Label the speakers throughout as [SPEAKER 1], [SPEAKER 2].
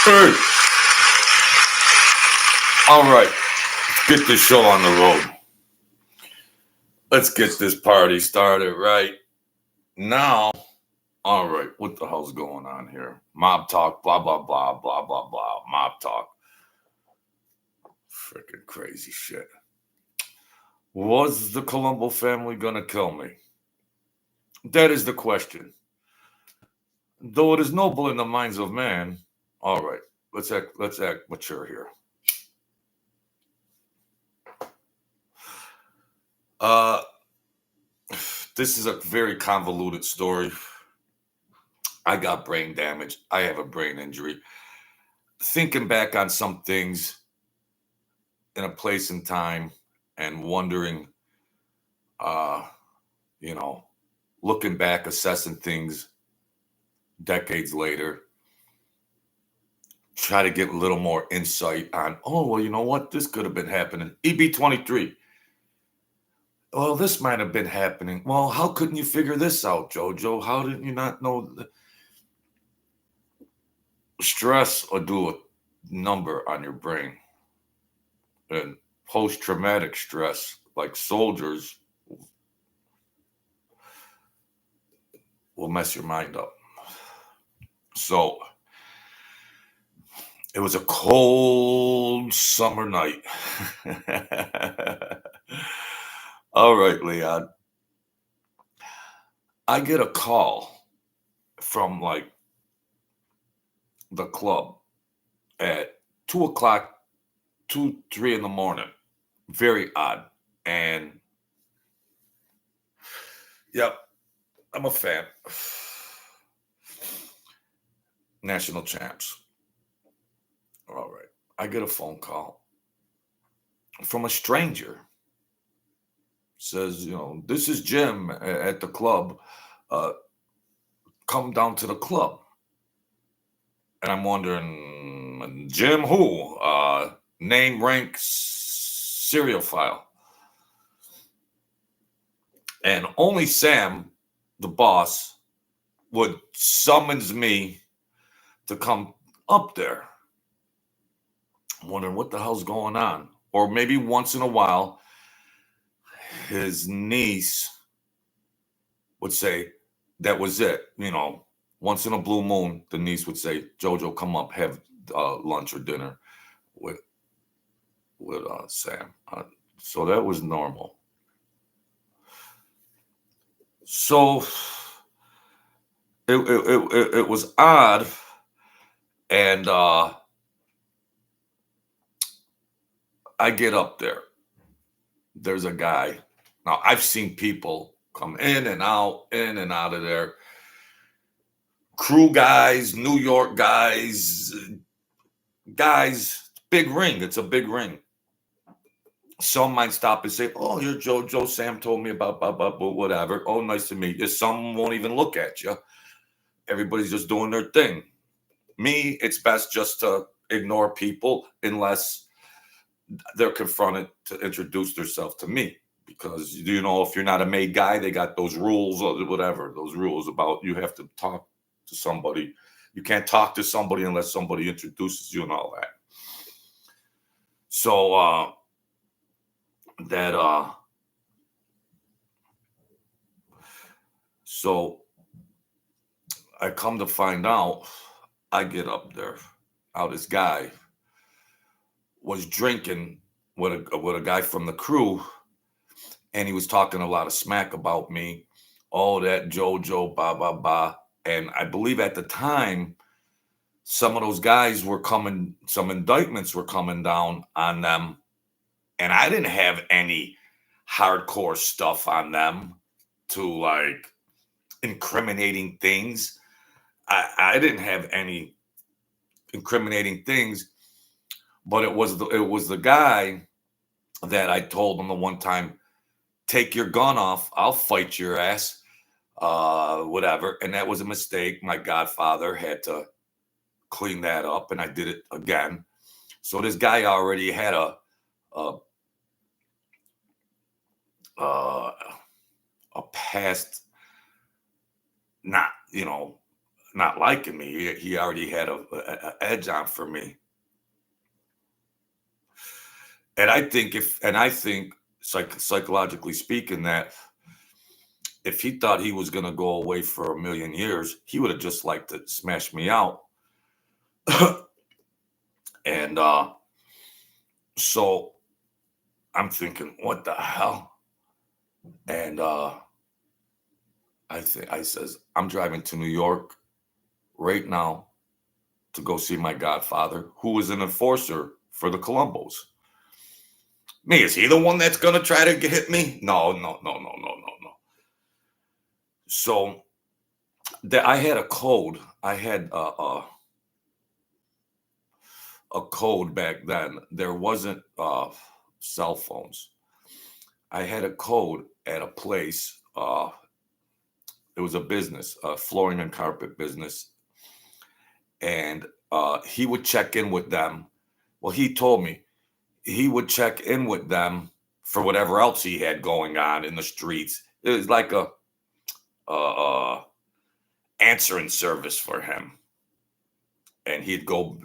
[SPEAKER 1] Hey, all right, let's get this show on the road. Let's get this party started right now. All right, what the hell's going on here? Mob talk, blah, blah, blah, blah, blah, blah. Mob talk. Freaking crazy shit. Was the Colombo family gonna kill me? That is the question. Though it is noble in the minds of man. All right, let's act mature here. Uh this is a very convoluted story. I got brain damage. I have a brain injury. Thinking back on some things in a place and time and wondering, uh, you know, looking back, assessing things decades later, try to get a little more insight on, oh, well, you know what? This could have been happening. EB23. Well, this might have been happening. Well, how couldn't you figure this out, JoJo? How did you not know? Stress will do a number on your brain. And post traumatic stress, like soldiers, will mess your mind up. So it was a cold summer night. All right, Leon. I get a call from like the club at 2 o'clock, 3 in the morning. Very odd. And yep, I'm a fan. National champs. All right. I get a phone call from a stranger. Says, this is Jim at the club. Uh, come down to the club. And I'm wondering, Jim who? Name, rank, serial file. And only Sam, the boss, would summons me to come up there. I'm wondering what the hell's going on. Or maybe once in a while, his niece would say, that was it. Once in a blue moon, the niece would say, Jojo, come up, have lunch or dinner with Sam. So that was normal. So it was odd. And I get up there. There's a guy. Now, I've seen people come in and out of there. Crew guys, New York guys, big ring. It's a big ring. Some might stop and say, oh, you're JoJo. Sam told me about whatever. Oh, nice to meet you. Some won't even look at you. Everybody's just doing their thing. Me, it's best just to ignore people unless they're confronted to introduce themselves to me. Because, if you're not a made guy, they got those rules or whatever. Those rules about you have to talk to somebody. You can't talk to somebody unless somebody introduces you and all that. So so I come to find out, I get up there. How this guy was drinking with a guy from the crew, and he was talking a lot of smack about me. Oh, that JoJo, blah blah blah. And I believe at the time, some of those guys were coming. Some indictments were coming down on them, and I didn't have any hardcore stuff on them to like incriminating things. I didn't have any incriminating things, but it was the guy that I told him the one time, take your gun off, I'll fight your ass, whatever. And that was a mistake. My godfather had to clean that up, and I did it again. So this guy already had a past, not not liking me. He already had a edge on for me. And I think psychologically speaking, that if he thought he was going to go away for a million years, he would have just liked to smash me out. And so I'm thinking, what the hell? And I says, I'm driving to New York right now to go see my godfather, who is an enforcer for the Colombos. Me, is he the one that's gonna try to hit me? No. So that I had a code. I had a code back then. There wasn't cell phones. I had a code at a place. It was a business, a flooring and carpet business, and he would check in with them. Well, he told me he would check in with them for whatever else he had going on in the streets. It was like a answering service for him, and he'd go,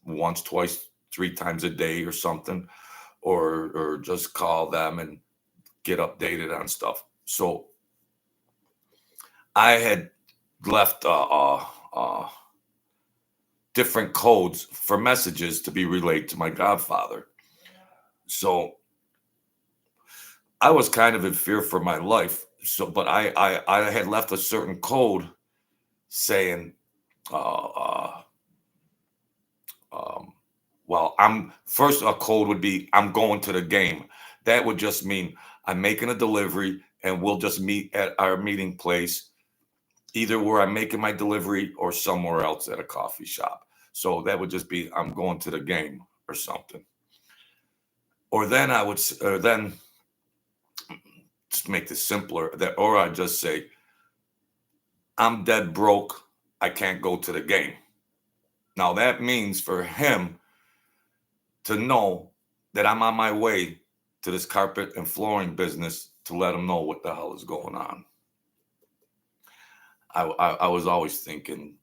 [SPEAKER 1] once, twice, 3 times a day or something, or just call them and get updated on stuff. So I had left different codes for messages to be relayed to my godfather. So I was kind of in fear for my life. So, but I had left a certain code saying, well, a code would be, I'm going to the game. That would just mean I'm making a delivery and we'll just meet at our meeting place, either where I'm making my delivery or somewhere else at a coffee shop. So that would just be, I'm going to the game or something. Or then then just make this simpler, or I'd just say, I'm dead broke. I can't go to the game. Now that means for him to know that I'm on my way to this carpet and flooring business to let him know what the hell is going on. I was always thinking,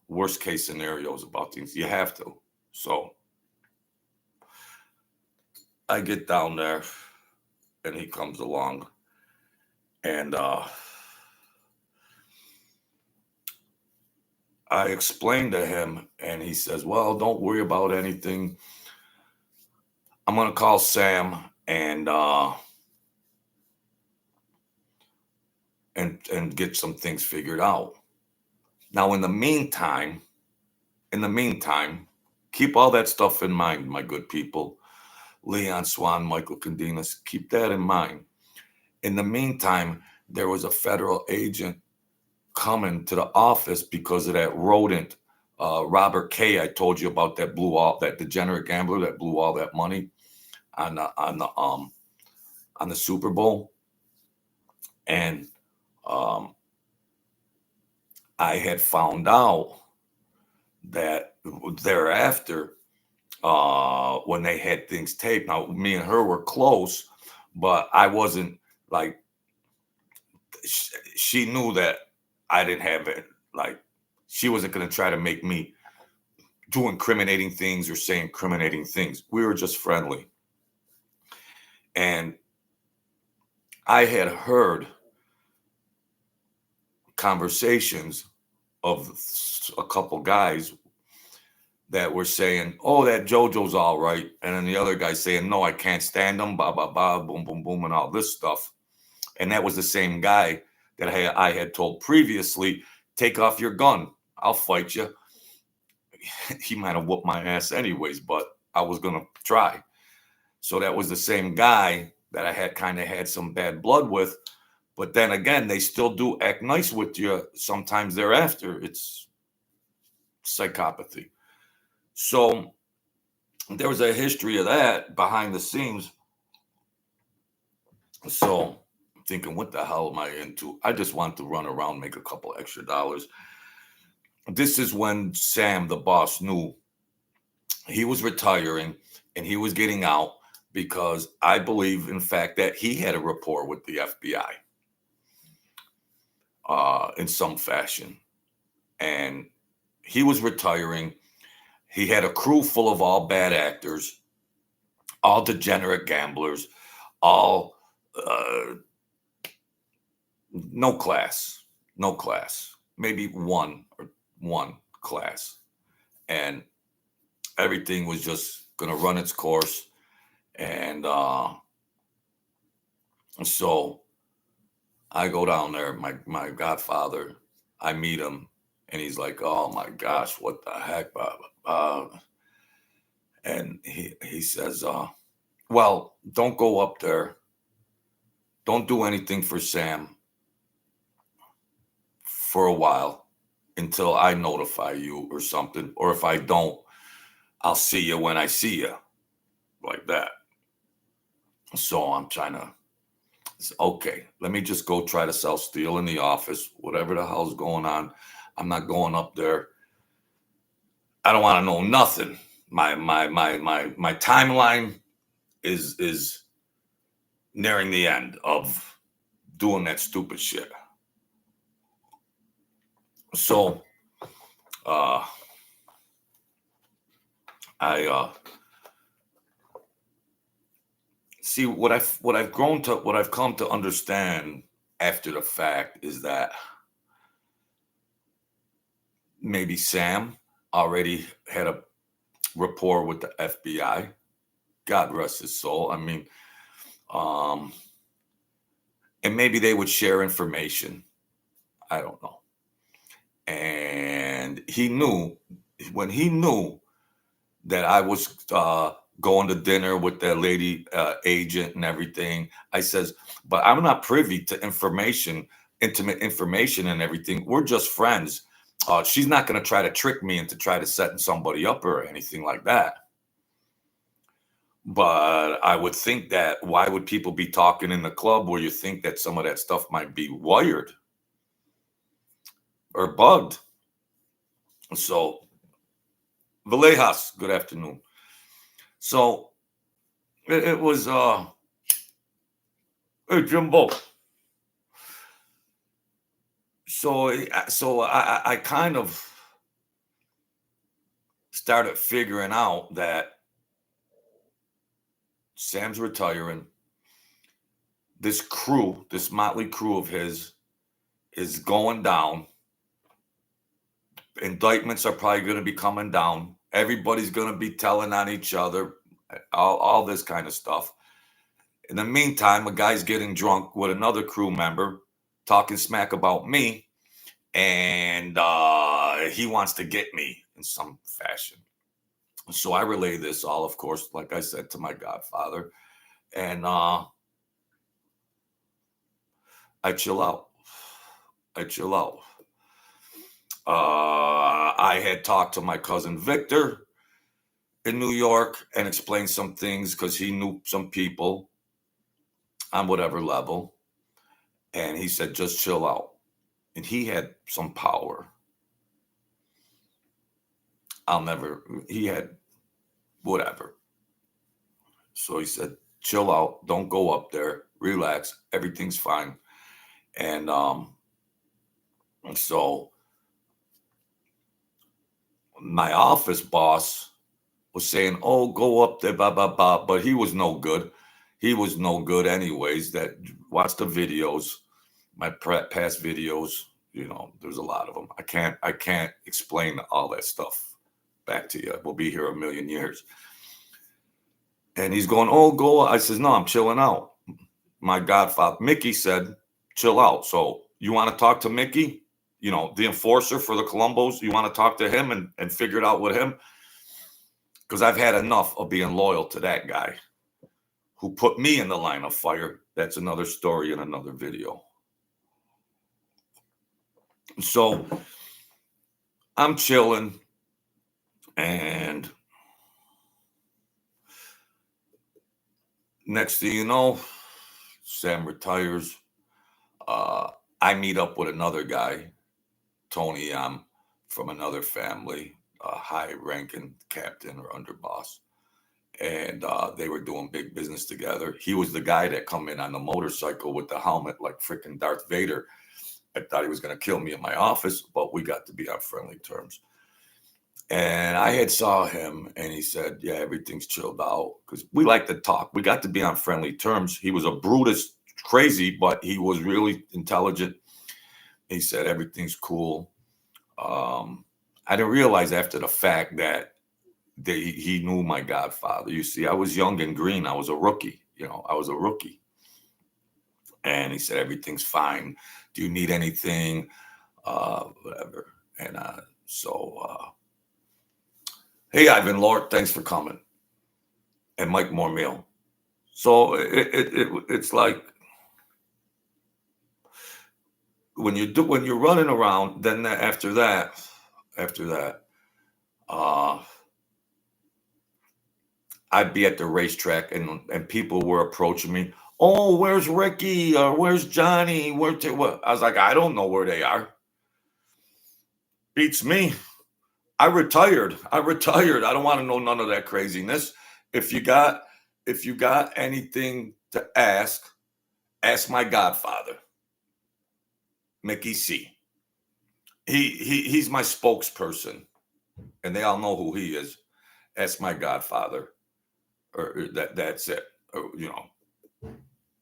[SPEAKER 1] worst case scenarios about things. You have to. So I get down there and he comes along, and I explained to him, and he says, well, don't worry about anything. I'm going to call Sam and get some things figured out. Now, in the meantime, keep all that stuff in mind, my good people. Leon Swan, Michael Condinas, keep that in mind. In the meantime, there was a federal agent coming to the office because of that rodent, Robert K. I told you about, that degenerate gambler that blew all that money on the Super Bowl. And I had found out that thereafter, when they had things taped. Now, me and her were close, but I wasn't like, she knew that I didn't have it. Like, she wasn't going to try to make me do incriminating things or say incriminating things. We were just friendly. And I had heard conversations of a couple guys that were saying, oh, that JoJo's all right. And then the other guy saying, no, I can't stand him, blah, blah, blah, boom, boom, boom, and all this stuff. And that was the same guy that I had told previously, take off your gun. I'll fight you. He might have whooped my ass anyways, but I was going to try. So that was the same guy that I had kind of had some bad blood with. But then again, they still do act nice with you sometimes thereafter. It's psychopathy. So there was a history of that behind the scenes. So I'm thinking, what the hell am I into? I just want to run around, make a couple extra dollars. This is when Sam, the boss, knew he was retiring and he was getting out, because I believe, in fact, that he had a rapport with the FBI. in some fashion. And he was retiring. He had a crew full of all bad actors, all degenerate gamblers, all uh, no class, no class, maybe one class. And everything was just going to run its course. And so I go down there, my godfather, I meet him, and he's like, "Oh my gosh, what the heck?" And he says, "Well, don't go up there. Don't do anything for Sam for a while until I notify you or something. Or if I don't, I'll see you when I see you." Like that. So I'm trying to, okay, let me just go try to sell steel in the office, whatever the hell's going on. I'm not going up there. I don't want to know nothing. My timeline is nearing the end of doing that stupid shit. So uh I see what I've come to understand after the fact is that maybe Sam already had a rapport with the FBI. God rest his soul. I mean, um, and maybe they would share information. I don't know. And he knew when he knew that I was going to dinner with that lady agent and everything. I says, but I'm not privy to information, intimate information and everything. We're just friends. She's not going to try to trick me into try to setting somebody up or anything like that. But I would think that why would people be talking in the club where you think that some of that stuff might be wired or bugged? So, Valejas, good afternoon. So it was, hey, Jimbo. So I kind of started figuring out that Sam's retiring. This crew, this motley crew of his, is going down. Indictments are probably going to be coming down. Everybody's going to be telling on each other, all this kind of stuff. In the meantime, a guy's getting drunk with another crew member, talking smack about me, and he wants to get me in some fashion. So I relay this all, of course, like I said, to my godfather, and I chill out. I chill out. I had talked to my cousin Victor in New York and explained some things because he knew some people on whatever level. And he said, just chill out. And he had some power. He had whatever. So he said, chill out. Don't go up there. Relax. Everything's fine. And so my office boss was saying, oh, go up there, blah, blah, blah. But he was no good. He was no good anyways. That watch the videos, my past videos, there's a lot of them. I can't explain all that stuff back to you. We'll be here a million years. And he's going, oh, go. I says, no, I'm chilling out. My godfather, Mickey, said, chill out. So you want to talk to Mickey, the enforcer for the Colombos? You want to talk to him and figure it out with him? Because I've had enough of being loyal to that guy who put me in the line of fire. That's another story in another video. So I'm chilling, and next thing you know, Sam retires. I meet up with another guy, Tony. I'm from another family, a high-ranking captain or underboss, and they were doing big business together. He was the guy that come in on the motorcycle with the helmet like freaking Darth Vader I thought he was going to kill me in my office, but we got to be on friendly terms. And I had saw him, and he said, yeah, everything's chilled out, because we like to talk. We got to be on friendly terms. He was a Brutus crazy, but he was really intelligent. He said, everything's cool. I didn't realize after the fact that he knew my godfather. You see, I was young and green. I was a rookie. I was a rookie. And he said, everything's fine. Do you need anything? Whatever. And hey, Ivan Lord, thanks for coming. And Mike Mormeal. So it's like when you're running around, then after that, I'd be at the racetrack, and people were approaching me. Oh, where's Ricky? Or where's Johnny? What? I was like, I don't know where they are. Beats me. I retired. I don't want to know none of that craziness. If you got anything to ask my godfather, Mickey C. He's my spokesperson, and they all know who he is. Ask my godfather, or that's it. Or,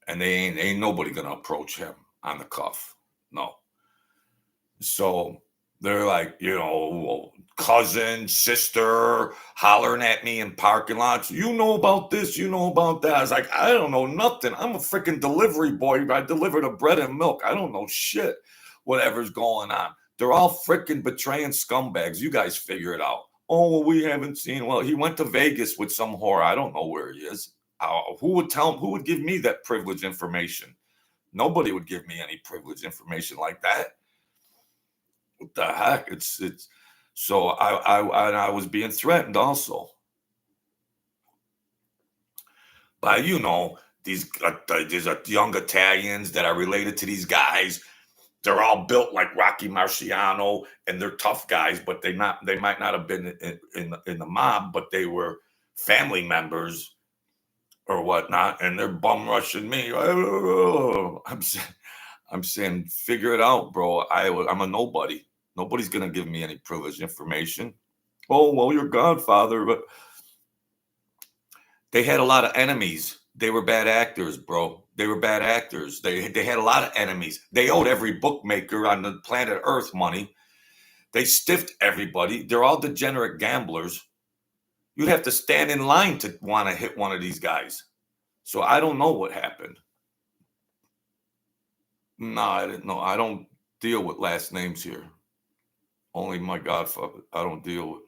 [SPEAKER 1] and they ain't nobody gonna approach him on the cuff. No. So they're like, cousin, sister, hollering at me in parking lots. You know about this, you know about that. I was like, I don't know nothing. I'm a freaking delivery boy. I deliver the bread and milk. I don't know shit, whatever's going on. They're all freaking betraying scumbags. You guys figure it out. Oh, well, we haven't seen. Well, he went to Vegas with some whore. I don't know where he is. Who would tell him? Who would give me that privileged information? Nobody would give me any privileged information like that. What the heck? It's so I was being threatened also by these young Italians that are related to these guys. They're all built like Rocky Marciano, and they're tough guys, but they might not have been in the mob, but they were family members or whatnot, and they're bum rushing me. I'm saying, figure it out, bro. I'm a nobody. Nobody's gonna give me any privileged information. Oh, well, your godfather, but they had a lot of enemies. They were bad actors, bro. They were bad actors. They had a lot of enemies. They owed every bookmaker on the planet Earth money. They stiffed everybody. They're all degenerate gamblers. You'd have to stand in line to want to hit one of these guys. So I don't know what happened. No, I didn't know. I don't deal with last names here. Only my godfather. I don't deal with.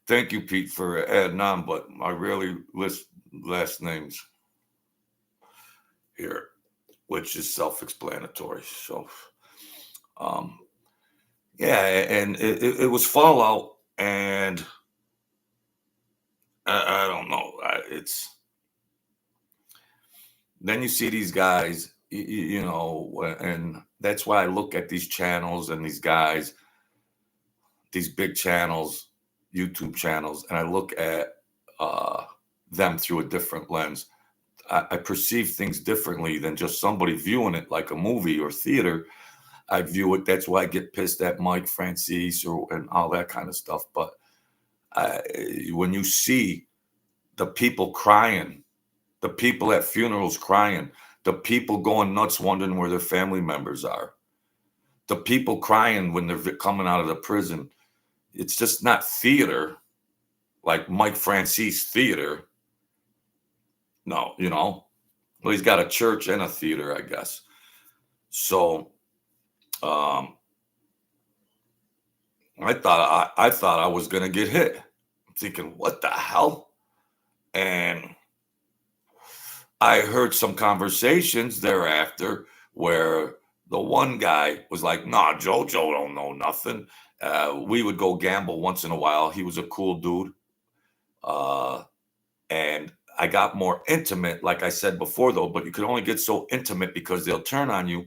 [SPEAKER 1] Thank you, Pete, for adding on, but I rarely list last names here, which is self-explanatory. So, yeah, and it was fallout, and I don't know. Then you see these guys, and that's why I look at these channels and these guys, these big channels, YouTube channels, and I look at them through a different lens. I perceive things differently than just somebody viewing it like a movie or theater. I view it. That's why I get pissed at Mike Francis and all that kind of stuff. But when you see the people crying, the people at funerals crying, the people going nuts wondering where their family members are, the people crying when they're coming out of the prison, it's just not theater like Mike Francis theater. No, well, he's got a church and a theater, I guess. So I thought I was gonna get hit. I'm thinking, what the hell? And I heard some conversations thereafter where the one guy was like, nah, JoJo don't know nothing. We would go gamble once in a while. He was a cool dude. And I got more intimate, like I said before, though, but you could only get so intimate because they'll turn on you.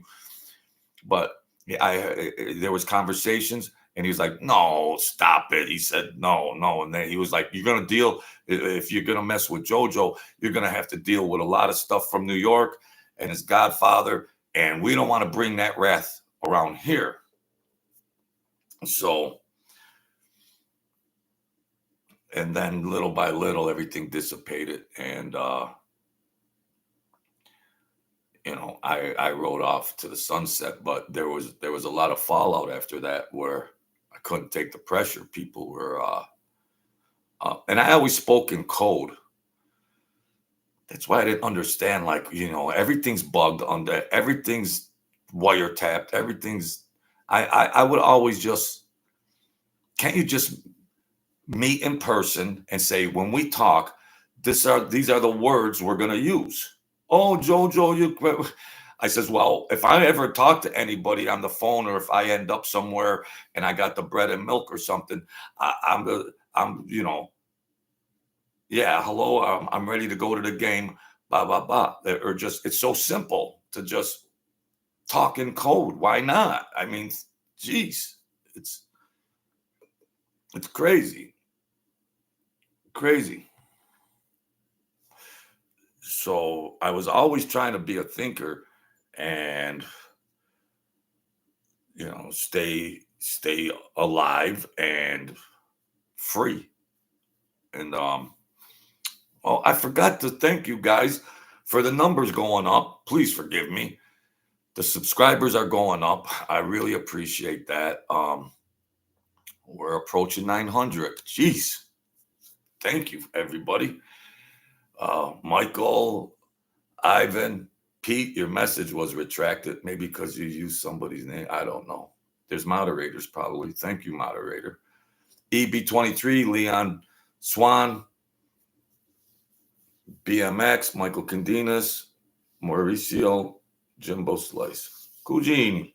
[SPEAKER 1] But there was conversations, and he was like, no, stop it. He said, no. And then he was like, you're going to deal, if you're going to mess with JoJo, you're going to have to deal with a lot of stuff from New York and his godfather. And we don't want to bring that wrath around here. So, and then little by little, everything dissipated. And, I rode off to the sunset, but there was a lot of fallout after that where I couldn't take the pressure. People were, and I always spoke in code. That's why I didn't understand, like, everything's bugged under, everything's wiretapped, everything's, I would always just, can't you just meet in person and say, when we talk, these are the words we're going to use. Oh, Jojo, I says, well, if I ever talk to anybody on the phone, or if I end up somewhere and I got the bread and milk or something, I'm, yeah, hello, I'm ready to go to the game, blah, blah, blah. Or just, it's so simple to just talk in code. Why not? I mean, geez, it's crazy. Crazy. So I was always trying to be a thinker and, stay alive and free. And, well, I forgot to thank you guys for the numbers going up. Please forgive me. The subscribers are going up. I really appreciate that. We're approaching 900. Jeez. Thank you, everybody. Michael, Ivan, Pete, your message was retracted. Maybe because you used somebody's name. I don't know. There's moderators probably. Thank you, moderator. EB23, Leon Swan, BMX, Michael Candinas, Mauricio, Jimbo Slice, Cugini.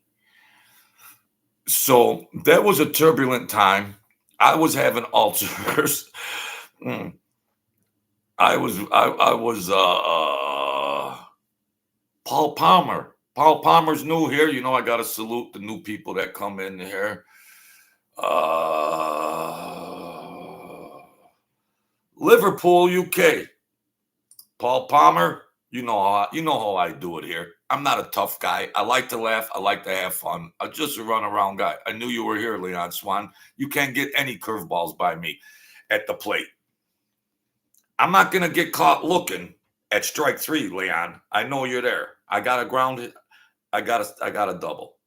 [SPEAKER 1] So that was a turbulent time. I was having ulcers. I was Paul Palmer. Paul Palmer's new here. I got to salute the new people that come in here. Liverpool, UK. Paul Palmer, you know how I do it here. I'm not a tough guy. I like to laugh. I like to have fun. I'm just a runaround guy. I knew you were here, Leon Swan. You can't get any curveballs by me at the plate. I'm not going to get caught looking at strike three, Leon. I know you're there. I got a ground hit. I got a double.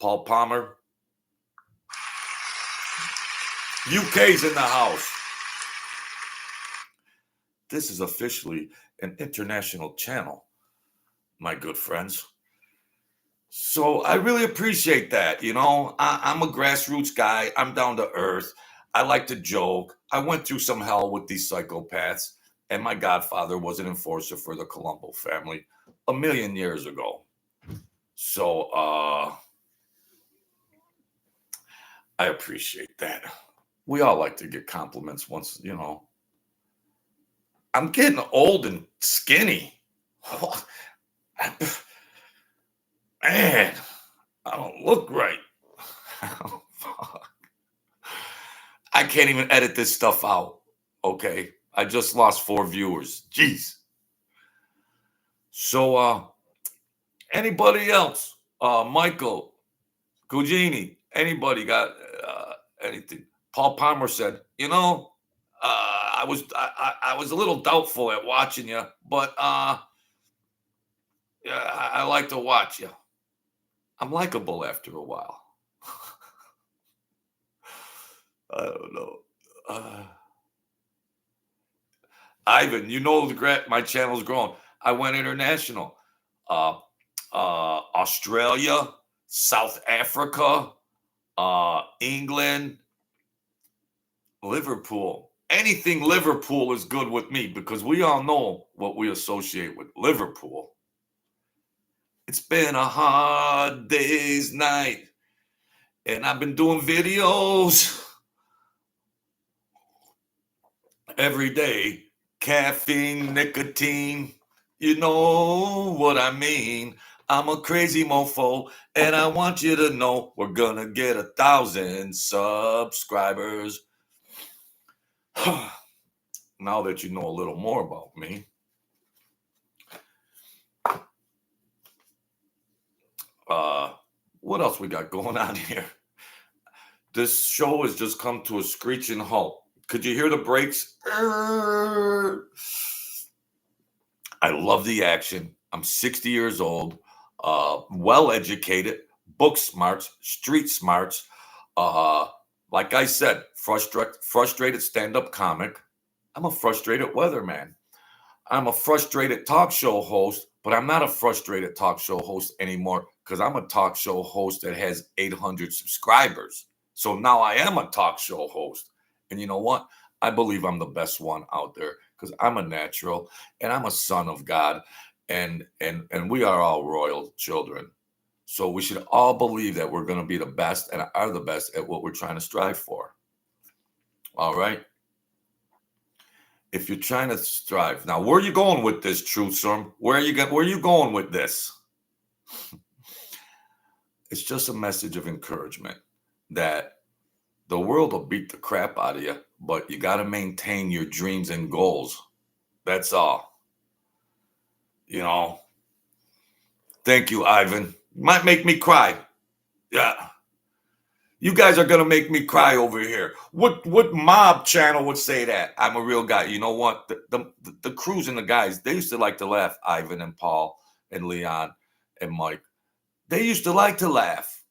[SPEAKER 1] Paul Palmer. UK's in the house. This is officially an international channel, my good friends. So I really appreciate that. I'm a grassroots guy. I'm down to earth. I like to joke. I went through some hell with these psychopaths, and my godfather was an enforcer for the Colombo family 1,000,000 years ago. So I appreciate that. We all like to get compliments once, I'm getting old and skinny. Man, I don't look right. Oh, fuck. I can't even edit this stuff out. Okay. I just lost 4 viewers. Jeez. So, anybody else? Michael, Cugini, anybody got anything? Paul Palmer said, I was a little doubtful at watching you, but yeah, I like to watch you. I'm likable after a while. I don't know. Ivan, my channel's growing. I went international. Australia, South Africa, England, Liverpool. Anything Liverpool is good with me because we all know what we associate with Liverpool. It's been a hard day's night, and I've been doing videos every day. Caffeine, nicotine, you know what I mean. I'm a crazy mofo, and I want you to know we're gonna get 1,000 subscribers. Now that you know a little more about me. Uh, what else we got going on here? This show has just come to a screeching halt. Could you hear the brakes? I love the action. I'm 60 years old, well educated, book smarts, street smarts. Uh, like I said, frustrated stand up comic. I'm a frustrated weatherman. I'm a frustrated talk show host, but I'm not a frustrated talk show host anymore because I'm a talk show host that has 800 subscribers. So now I am a talk show host. And you know what? I believe I'm the best one out there because I'm a natural and I'm a son of God, and we are all royal children. So we should all believe that we're going to be the best and are the best at what we're trying to strive for. All right. If you're trying to strive. Now, where are you going with this, Truth Serum? Where are you going with this? It's just a message of encouragement that the world will beat the crap out of you, but you got to maintain your dreams and goals. That's all. You know. Thank you, Ivan. Might make me cry. Yeah. You guys are gonna make me cry over here. What mob channel would say that? I'm a real guy. You know what? The crews and the guys, they used to like to laugh, Ivan and Paul and Leon and Mike. They used to like to laugh.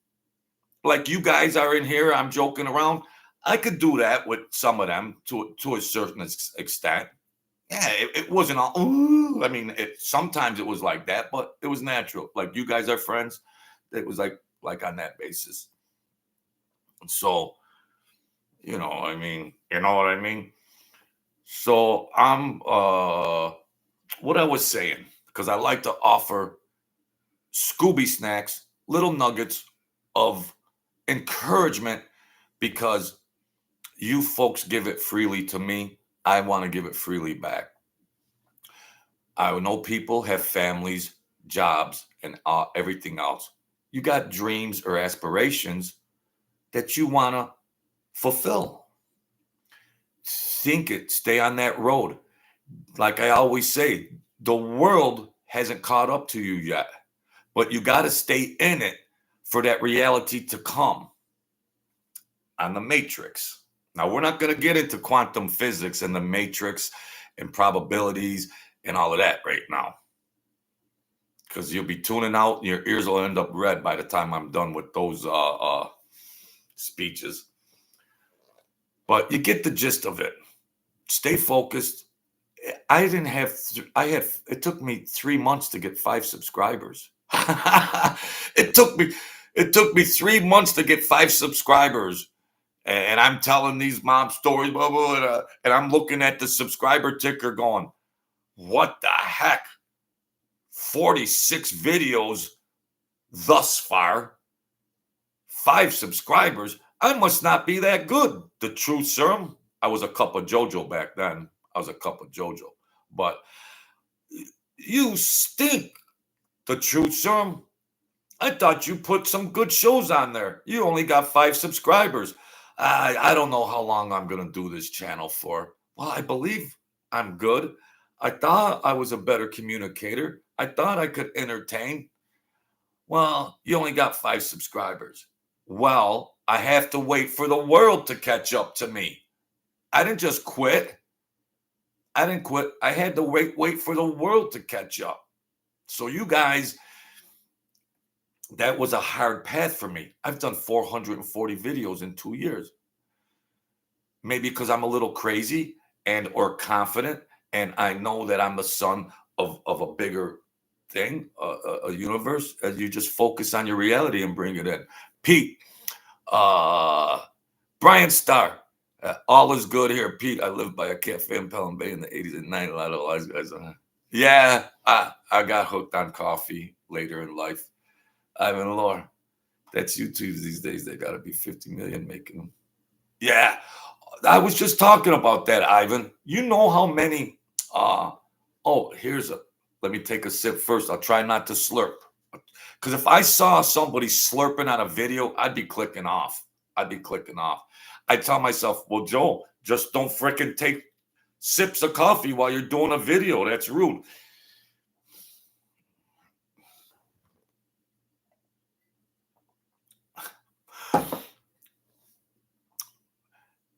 [SPEAKER 1] Like you guys are in here, I'm joking around. I could do that with some of them to a certain extent. Yeah, it wasn't all. Ooh, I mean, sometimes it was like that, but it was natural. Like you guys are friends. It was like on that basis. So you know what I mean. So I'm what I was saying because I like to offer Scooby snacks, little nuggets of encouragement because you folks give it freely to me. I want to give it freely back. I know people have families, jobs, and everything else. You got dreams or aspirations that you want to fulfill. Think it, stay on that road. Like I always say, the world hasn't caught up to you yet, but you got to stay in it for that reality to come on the matrix. Now, we're not going to get into quantum physics and the matrix and probabilities and all of that right now because you'll be tuning out and your ears will end up red by the time I'm done with those speeches. But you get the gist of it. Stay focused. It took me 3 months to get 5 subscribers. it took me 3 months to get 5 subscribers. And I'm telling these mom stories, blah, blah, blah, and I'm looking at the subscriber ticker going, what the heck? 46 videos thus far, 5 subscribers. I must not be that good. The Truth Serum. I was a cup of JoJo back then. But you stink, the Truth Serum. I thought you put some good shows on there. You only got 5 subscribers. I don't know how long I'm going to do this channel for. Well, I believe I'm good. I thought I was a better communicator. I thought I could entertain. Well, you only got 5 subscribers. Well, I have to wait for the world to catch up to me. I didn't just quit. I didn't quit. I had to wait for the world to catch up. So you guys, that was a hard path for me. I've done 440 videos in 2 years. Maybe because I'm a little crazy and or confident, and I know that I'm the son of a bigger thing, a universe. As you just focus on your reality and bring it in. Pete, Brian Starr, all is good here. Pete, I lived by a cafe in Pelham Bay in the 80s and 90s. A lot of wise guys. Yeah, I got hooked on coffee later in life. Ivan Laura, that's YouTube these days. They got to be 50 million making them. Yeah, I was just talking about that, Ivan. You know how many? Let me take a sip first. I'll try not to slurp. Because if I saw somebody slurping on a video, I'd be clicking off. I tell myself, well, Joe, just don't fricking take sips of coffee while you're doing a video. That's rude.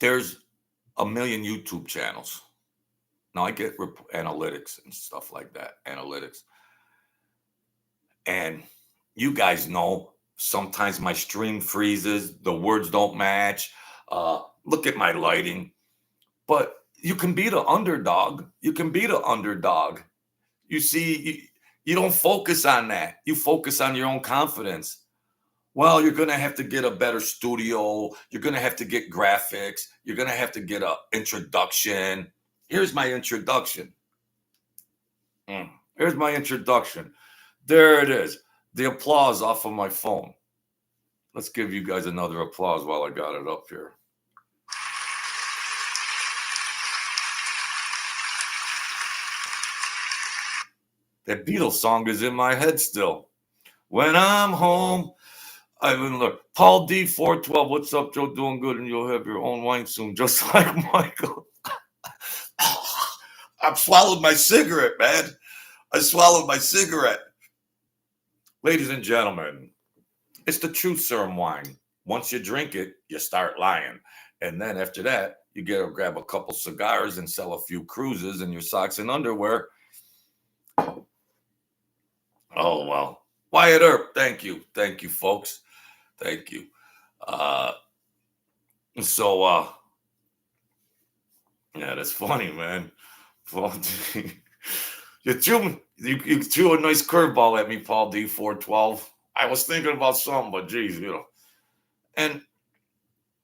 [SPEAKER 1] there's a million YouTube channels. Now I get analytics and stuff like that, analytics. And you guys know sometimes my stream freezes, the words don't match. Look at my lighting. But you can be the underdog. You can be the underdog. You see, you don't focus on that. You focus on your own confidence. Well, you're going to have to get a better studio. You're going to have to get graphics. You're going to have to get an introduction. Here's my introduction. Here's my introduction. There it is. The applause off of my phone. Let's give you guys another applause while I got it up here. That Beatles song is in my head still. When I'm home, I've been learning. Paul D 412, what's up, Joe? Doing good, and you'll have your own wine soon, just like Michael. I've swallowed my cigarette, man. I swallowed my cigarette. Ladies and gentlemen, it's the truth serum wine. Once you drink it, you start lying. And then after that, you get to grab a couple cigars and sell a few cruises in your socks and underwear. Oh, well. Wyatt Earp, thank you. Thank you, folks. Thank you. Yeah, that's funny, man. You threw a nice curveball at me, Paul D 412. I was thinking about something, but geez, And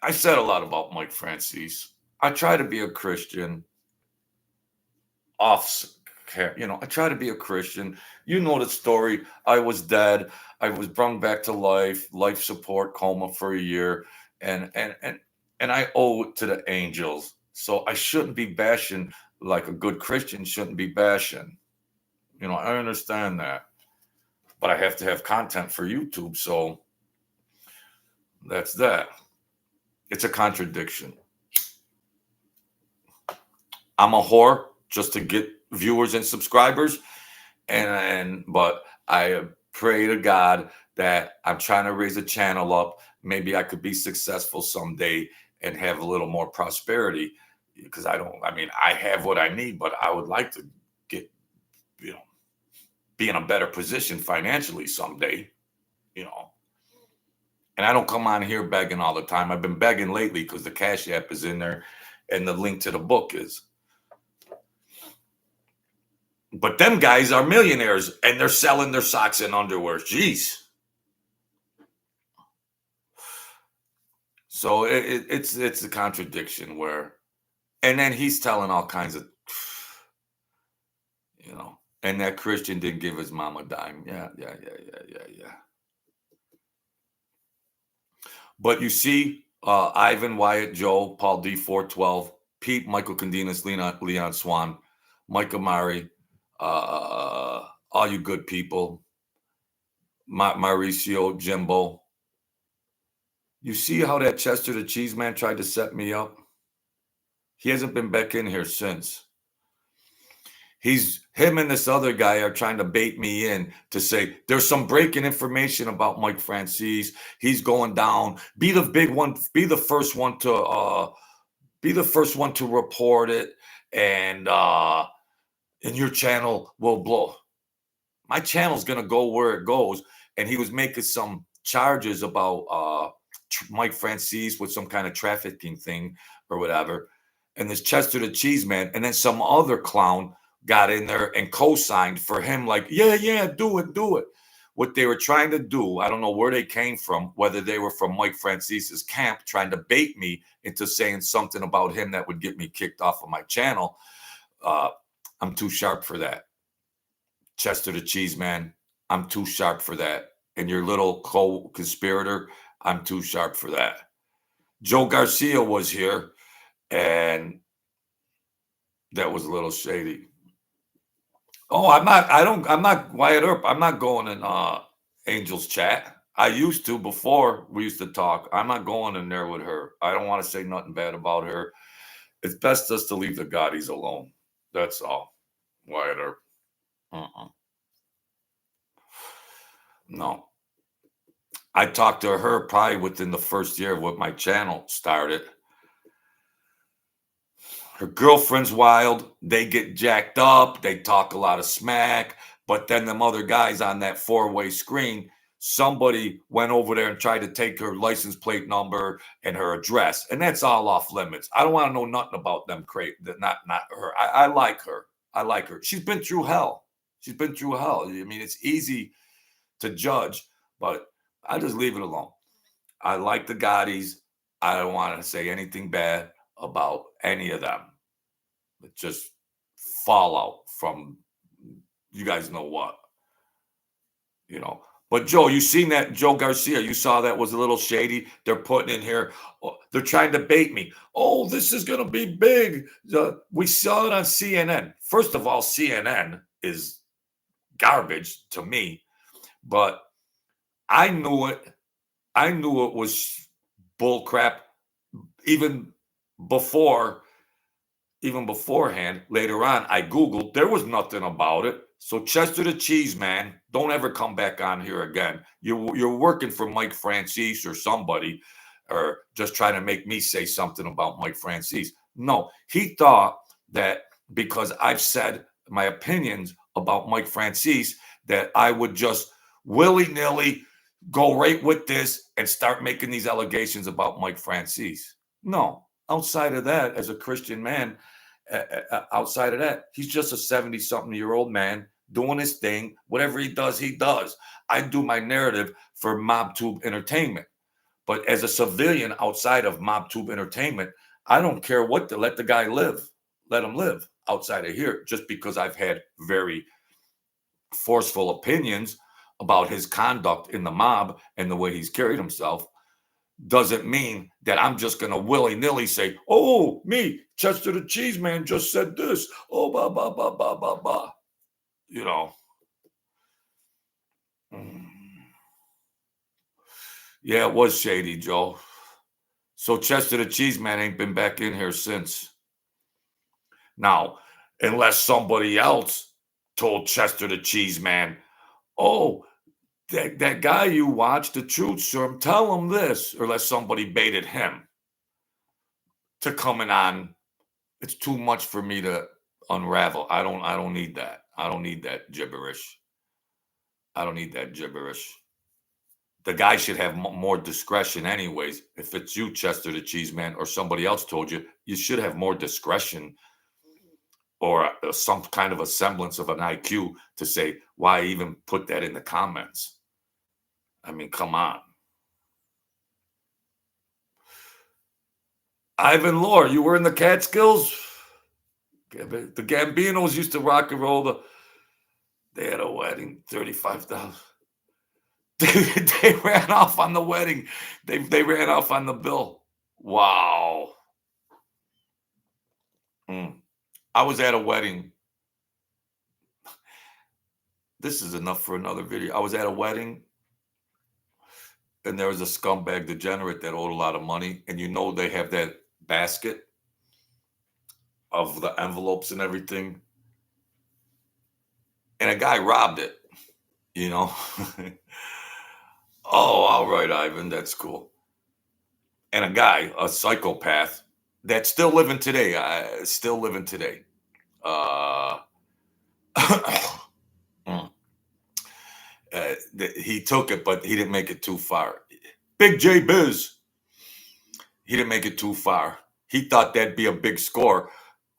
[SPEAKER 1] I said a lot about Mike Francis. I try to be a Christian I try to be a Christian. You know the story. I was dead. I was brought back to life support coma for a year, and I owe it to the angels. So I shouldn't be bashing like a good Christian shouldn't be bashing. I understand that, but I have to have content for YouTube. So that's that. It's a contradiction. I'm a whore just to get viewers and subscribers, but I pray to God that I'm trying to raise a channel up. Maybe I could be successful someday and have a little more prosperity, because I have what I need, but I would like to get, be in a better position financially someday, and I don't come on here begging all the time. I've been begging lately because the Cash App is in there and the link to the book is. But them guys are millionaires and they're selling their socks and underwear. Jeez. So it's a contradiction and then he's telling all kinds of, and that Christian didn't give his mom a dime. Yeah. But you see, Ivan, Wyatt, Joe, Paul D 412, Pete, Michael Condinas, Leon Swan, Mike Amari, all you good people, Mauricio, Jimbo. You see how that Chester the Cheese Man tried to set me up? He hasn't been back in here since. Him and this other guy are trying to bait me in to say there's some breaking information about Mike Francis. He's going down. Be the big one. Be the first one to report it, and your channel will blow. My channel's gonna go where it goes. And he was making some charges about Mike Francis with some kind of trafficking thing or whatever. And this Chester the Cheese Man, and then some other clown got in there and co-signed for him, like, yeah, do it. What they were trying to do, I don't know where they came from, whether they were from Mike Francis's camp trying to bait me into saying something about him that would get me kicked off of my channel. I'm too sharp for that. Chester the Cheese Man, I'm too sharp for that. And your little co-conspirator, I'm too sharp for that. Joe Garcia was here, and that was a little shady. Oh, I'm not Wyatt Earp. I'm not going in Angel's chat. I used to before we used to talk. I'm not going in there with her. I don't want to say nothing bad about her. It's best just to leave the Gottis alone. That's all. Wyatt Earp. No. I talked to her probably within the first year of when my channel started. Her girlfriend's wild. They get jacked up. They talk a lot of smack. But then them other guys on that four-way screen, somebody went over there and tried to take her license plate number and her address, and that's all off limits. I don't want to know nothing about them. Not her. I like her. I like her. She's been through hell. She's been through hell. I mean, it's easy to judge, but I just leave it alone. I like the Gottis. I don't want to say anything bad about any of them. But just fallout from you guys know what, you know. But Joe, you seen that Joe Garcia? You saw that was a little shady. They're putting in here. They're trying to bait me. Oh, this is going to be big. We saw it on CNN. First of all, CNN is garbage to me, but I knew it. I knew it was bull crap even before, even beforehand. Later on, I Googled. There was nothing about it. So Chester the Cheese Man, don't ever come back on here again. You're working for Mike Francis or somebody, or just trying to make me say something about Mike Francis. No, he thought that because I've said my opinions about Mike Francis, that I would just willy-nilly go right with this and start making these allegations about Mike Francis. No, outside of that, as a Christian man, outside of that, he's just a 70-something-year-old man doing his thing. Whatever he does, he does. I do my narrative for MobTube Entertainment. But as a civilian outside of MobTube Entertainment, I don't care what to let the guy live. Let him live outside of here, just because I've had very forceful opinions about his conduct in the mob and the way he's carried himself, doesn't mean that I'm just going to willy-nilly say, oh, me, Chester the Cheese Man just said this. Oh, blah, blah, blah, blah, blah, blah. You know. Yeah, it was shady, Joe. So Chester the Cheese Man ain't been back in here since. Now, unless somebody else told Chester the Cheese Man, oh, that guy you watched, the Truth Serum, tell him this, or unless somebody baited him to coming on. It's too much for me to unravel. I don't need that. I don't need that gibberish. I don't need that gibberish. The guy should have more discretion anyways. If it's you, Chester the Cheese Man, or somebody else told you, you should have more discretion, or some kind of a semblance of an IQ to say, why even put that in the comments? I mean, come on. Ivan Lore, you were in the Catskills? The Gambinos used to rock and roll. They had a wedding, 35,000. They ran off on the wedding. They ran off on the bill. Wow. I was at a wedding. This is enough for another video. I was at a wedding, and there was a scumbag degenerate that owed a lot of money. And you know they have that basket of the envelopes and everything. And a guy robbed it, you know. Oh, all right, Ivan, that's cool. And a guy, a psychopath, that's still living today. He took it, but he didn't make it too far. Big J Biz, he didn't make it too far. He thought that'd be a big score.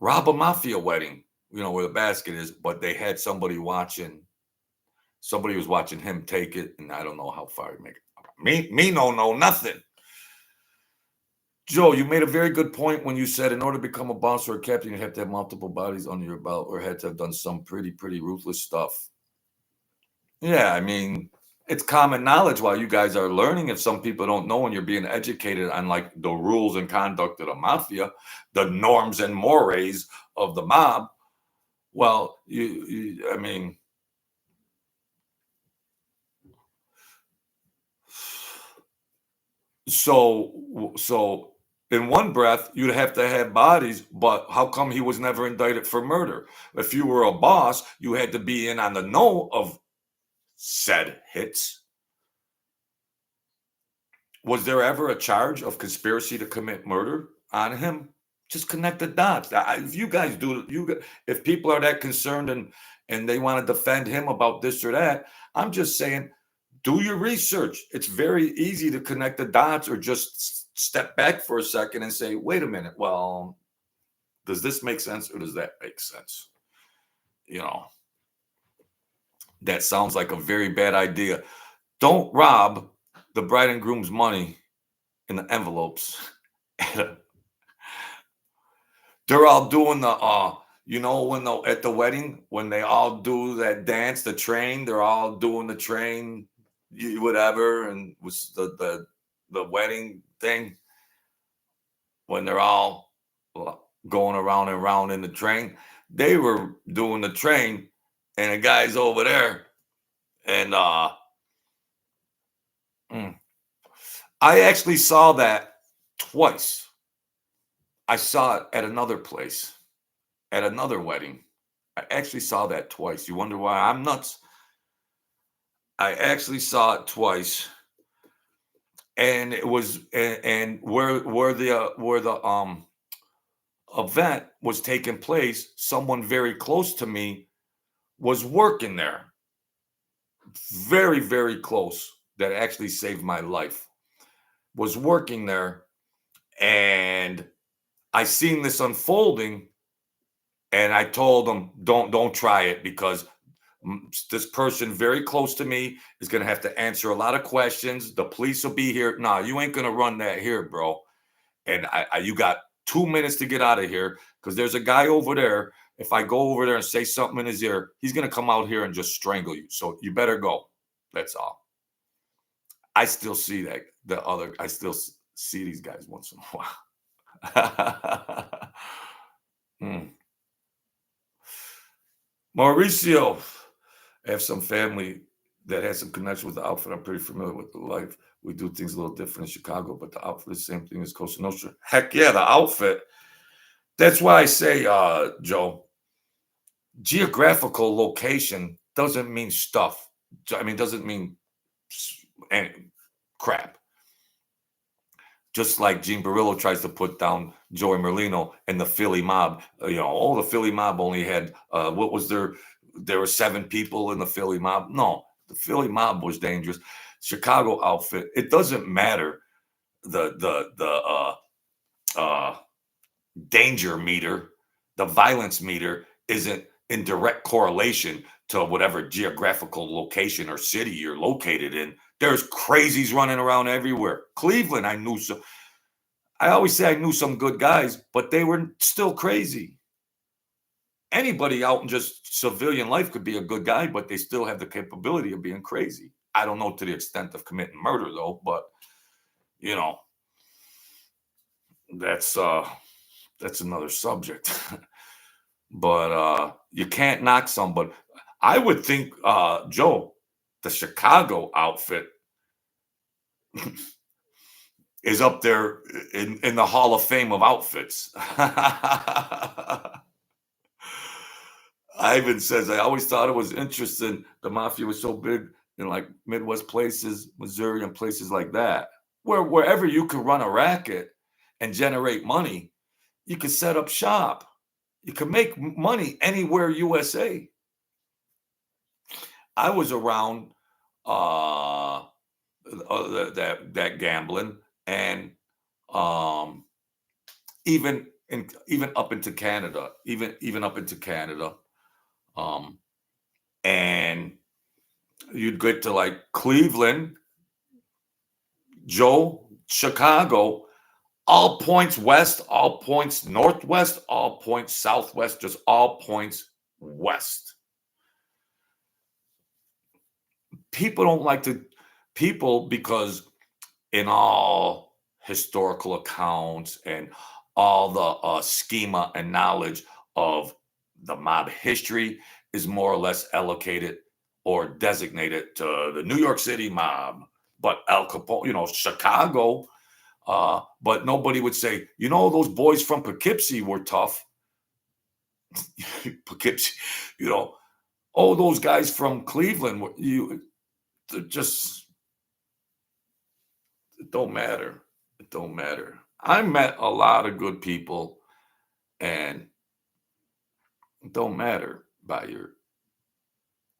[SPEAKER 1] Rob a mafia wedding, you know, where the basket is, but they had somebody watching. Somebody was watching him take it, and I don't know how far he made it. Me no know nothing. Joe, you made a very good point when you said in order to become a boss or a captain, you have to have multiple bodies under your belt or had to have done some pretty ruthless stuff. Yeah, I mean, it's common knowledge while you guys are learning. If some people don't know and you're being educated on like the rules and conduct of the mafia, the norms and mores of the mob, well, I mean, so in one breath, you'd have to have bodies, but how come he was never indicted for murder? If you were a boss, you had to be in on the know of said hits. Was there ever a charge of conspiracy to commit murder on him? Just connect the dots. If you guys do, if people are that concerned and they want to defend him about this or that, I'm just saying, do your research. It's very easy to connect the dots, or just step back for a second and say, wait a minute. Well, does this make sense, or does that make sense? You know, that sounds like a very bad idea. Don't rob the bride and groom's money in the envelopes. They're all doing the when at the wedding, when they all do that dance, the train, they're all doing the train, whatever, and was the wedding thing, when they're all going around and around in the train. They were doing the train, and the guy's over there, and mm, I actually saw that twice. I saw it at another place, at another wedding. I actually saw that twice. You wonder why I'm nuts? I actually saw it twice, and it was and where the event was taking place, someone very close to me was working there, very very close, that actually saved my life. Was working there, and I seen this unfolding, and I told them, don't try it, because this person very close to me is going to have to answer a lot of questions. The police will be here. Nah, you ain't going to run that here, bro. And you got 2 minutes to get out of here, because there's a guy over there. If I go over there and say something in his ear, he's going to come out here and just strangle you. So you better go. That's all. I still see that. I still see these guys once in a while. Hmm. Mauricio, I have some family that has some connection with the outfit. I'm pretty familiar with the life. We do things a little different in Chicago, but the outfit is the same thing as Costa Nostra. Heck yeah, the outfit. That's why I say, Joe, geographical location doesn't mean stuff. I mean, doesn't mean crap. Just like Gene Barillo tries to put down Joey Merlino and the Philly mob. The Philly mob only had, what was there were 7 people in the Philly mob. No, the Philly mob was dangerous. Chicago outfit, it doesn't matter. The danger meter, the violence meter isn't in direct correlation to whatever geographical location or city you're located in. There's crazies running around everywhere. Cleveland, I always say I knew some good guys, but they were still crazy. Anybody out in just civilian life could be a good guy, but they still have the capability of being crazy. I don't know to the extent of committing murder though, but that's another subject. But you can't knock somebody. I would think, Joe, the Chicago outfit is up there in the Hall of Fame of outfits. Ivan says, I always thought it was interesting. The mafia was so big in like Midwest places, Missouri, and places like that, wherever you can run a racket and generate money, you can set up shop. You can make money anywhere USA. I was around that gambling, and even up into Canada, even up into Canada, and you'd get to like Cleveland, Joe, Chicago, all points west, all points northwest, all points southwest, just all points west. People don't like people, because in all historical accounts and all the schema and knowledge of the mob history is more or less allocated or designated to the New York City mob, but Al Capone, Chicago. But nobody would say, those boys from Poughkeepsie were tough. Poughkeepsie, those guys from Cleveland just, it don't matter. It don't matter. I met a lot of good people And it don't matter by your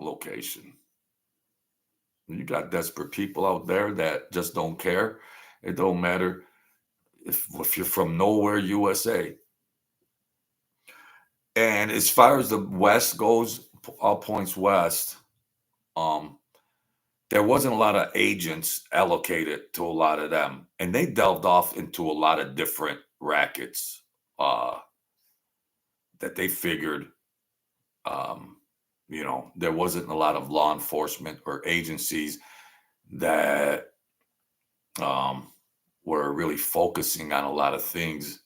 [SPEAKER 1] location. You got desperate people out there that just don't care. It don't matter if you're from nowhere, USA. And as far as the West goes, all points West, um, there wasn't a lot of agents allocated to a lot of them, and they delved off into a lot of different rackets uh, that they figured. Um, there wasn't a lot of law enforcement or agencies that um, were really focusing on a lot of things.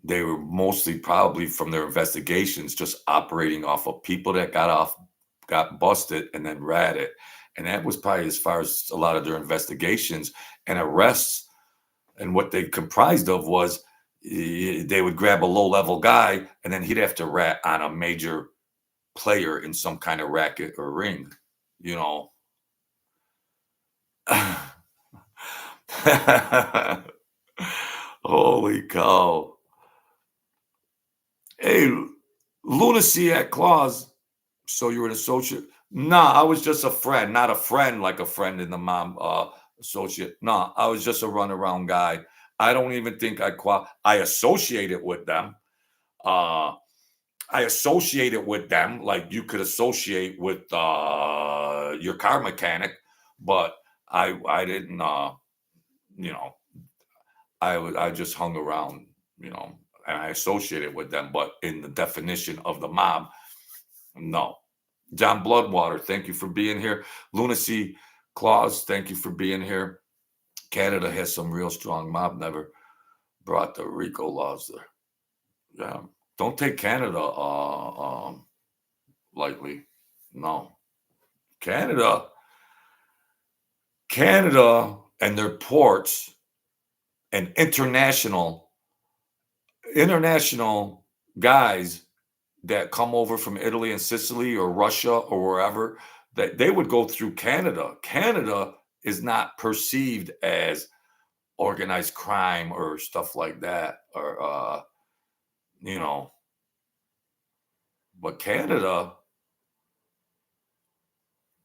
[SPEAKER 1] They were mostly probably from their investigations just operating off of people that got busted and then ratted. And that was probably as far as a lot of their investigations and arrests. And what they comprised of was they would grab a low level guy and then he'd have to rat on a major player in some kind of racket or ring, you know. Holy cow. Hey, lunacy at Claus. So you're an associate? Nah, I was just a friend, not a friend like a friend in the mom associate. Nah, I was just a runaround guy. I don't even think I associated with them. Uh I associated with them like you could associate with your car mechanic, but I didn't you know, I just hung around, and I associated with them, but in the definition of the mob, no. John Bloodwater, thank you for being here. Lunacy Claus, thank you for being here. Canada has some real strong mob, never brought the RICO laws there. Yeah. Don't take Canada lightly. No. Canada, Canada and their ports and international guys that come over from Italy and Sicily or Russia or wherever, that they would go through Canada. Canada is not perceived as organized crime or stuff like that, or you know, but Canada,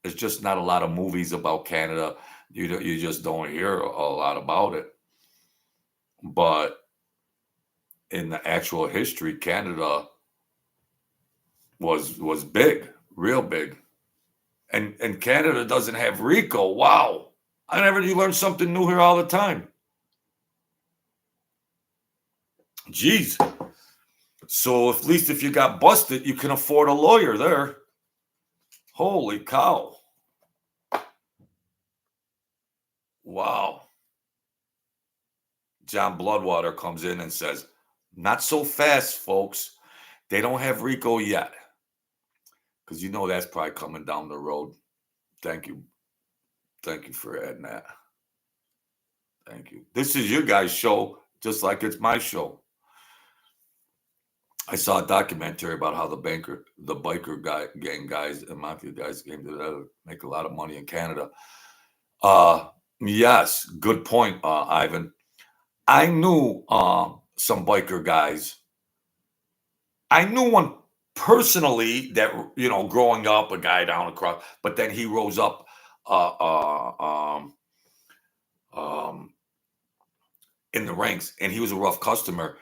[SPEAKER 1] there's just not a lot of movies about Canada. You just don't hear a lot about it. But in the actual history, Canada was big, real big. And Canada doesn't have RICO. Wow. You learn something new here all the time. Jeez. So at least if you got busted, you can afford a lawyer there. Holy cow. Wow. John Bloodwater comes in and says, not so fast, folks. They don't have RICO yet. Because that's probably coming down the road. Thank you. Thank you for adding that. Thank you. This is your guys' show, just like it's my show. I saw a documentary about how the biker gang guys and mafia guys came together, make a lot of money in Canada. Yes, good point, Ivan. I knew some biker guys. I knew one personally that growing up, a guy down across, but then he rose up uh, uh, um, um, in the ranks, and he was a rough customer.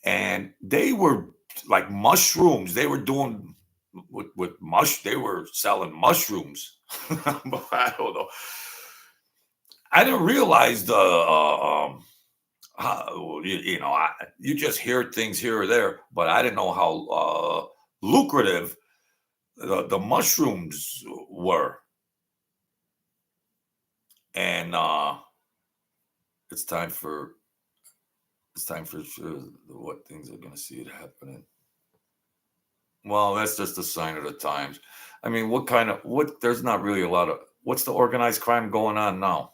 [SPEAKER 1] And they were like mushrooms. They were doing with mush. They were selling mushrooms. But I don't know. I didn't realize the how, you just hear things here or there, but I didn't know how lucrative the mushrooms were. And it's time for sure what things are going to see it happening. Well, that's just a sign of the times. I mean, there's not really a lot of, what's the organized crime going on now?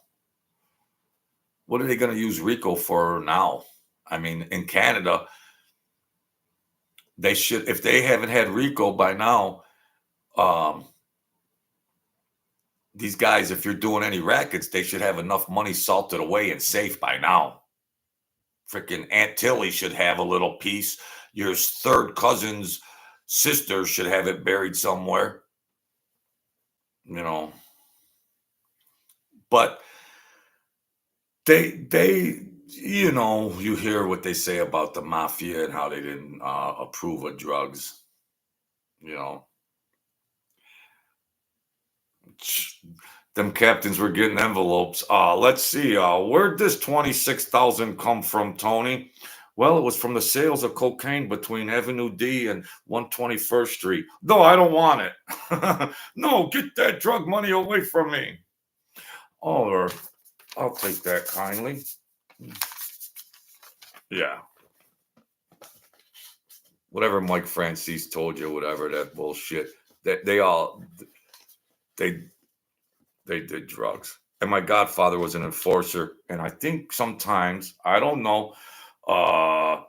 [SPEAKER 1] What are they going to use RICO for now? I mean, in Canada, they should, if they haven't had RICO by now, these guys, if you're doing any rackets, they should have enough money salted away and safe by now. Freaking Aunt Tilly should have a little piece. Your third cousin's sister should have it buried somewhere, you know. But they you hear what they say about the mafia and how they didn't approve of drugs, you know. Them captains were getting envelopes. Let's see. Where'd this 26,000 come from, Tony? Well, it was from the sales of cocaine between Avenue D and 121st Street. No, I don't want it. No, get that drug money away from me. Oh, I'll take that kindly. Yeah. Whatever Mike Francis told you, whatever that bullshit. They they did drugs. And my godfather was an enforcer. And I think sometimes, I don't know, uh,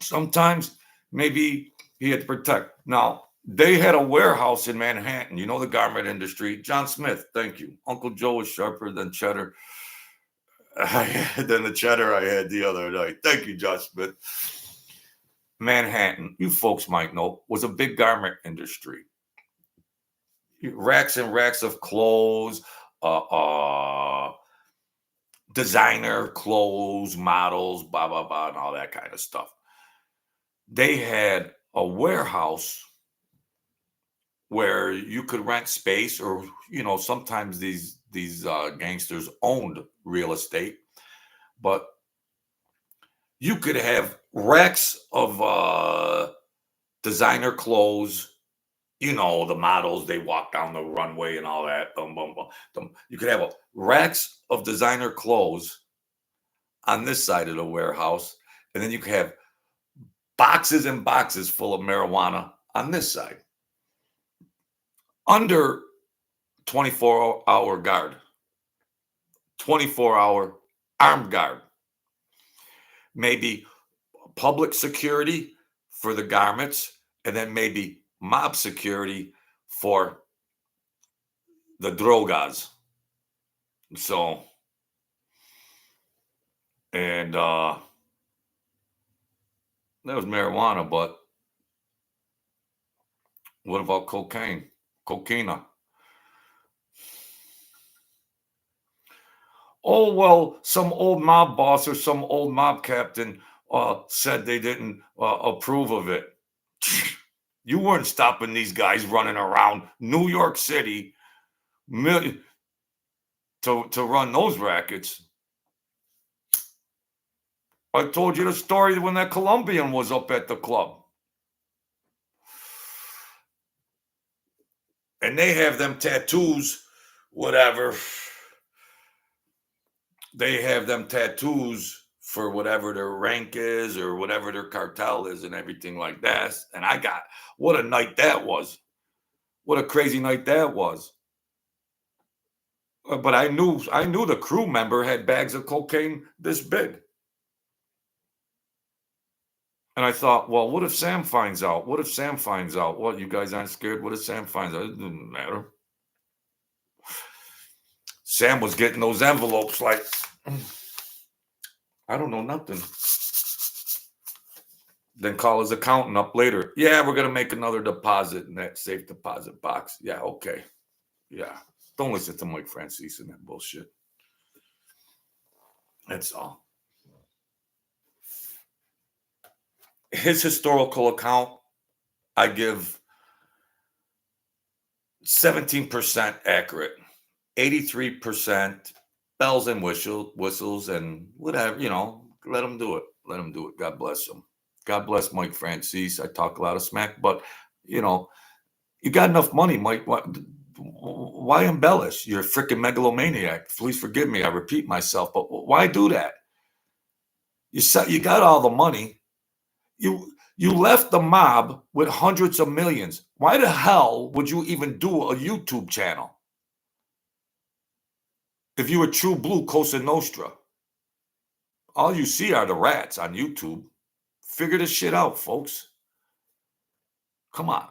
[SPEAKER 1] sometimes maybe he had to protect. Now, they had a warehouse in Manhattan. You know the garment industry. John Smith, thank you. Uncle Joe was sharper than cheddar. Than the cheddar I had the other night. Thank you, John Smith. Manhattan, you folks might know, was a big garment industry. Racks and racks of clothes, designer clothes, models, blah, blah, blah, and all that kind of stuff. They had a warehouse where you could rent space, or sometimes these gangsters owned real estate, but you could have racks of designer clothes. The models, they walk down the runway and all that. Boom, boom, boom. You could have racks of designer clothes on this side of the warehouse, and then you could have boxes and boxes full of marijuana on this side. Under 24-hour guard, 24-hour armed guard, maybe public security for the garments, and then maybe mob security for the drogas. So, and that was marijuana, but what about cocaine? Cocaina. Oh, well, some old mob boss or some old mob captain said they didn't approve of it. You weren't stopping these guys running around New York City to run those rackets. I told you the story when that Colombian was up at the club. And they have them tattoos, whatever. They have them tattoos for whatever their rank is or whatever their cartel is and everything like that. And what a night that was. What a crazy night that was. But I knew the crew member had bags of cocaine this big. And I thought, well, what if Sam finds out? What if Sam finds out? What, you guys aren't scared? What if Sam finds out? It didn't matter. Sam was getting those envelopes like, I don't know nothing. Then call his accountant up later. Yeah, we're going to make another deposit in that safe deposit box. Yeah, okay. Yeah. Don't listen to Mike Francis and that bullshit. That's all. His historical account, I give 17% accurate, 83% bells and whistles and whatever, let him do it. Let him do it. God bless him. God bless Mike Francis. I talk a lot of smack, but you got enough money, Mike. Why embellish? You're a freaking megalomaniac. Please forgive me. I repeat myself, but why do that? You got all the money. You left the mob with hundreds of millions. Why the hell would you even do a YouTube channel? If you were true blue Cosa Nostra, all you see are the rats on YouTube. Figure this shit out, folks. Come on.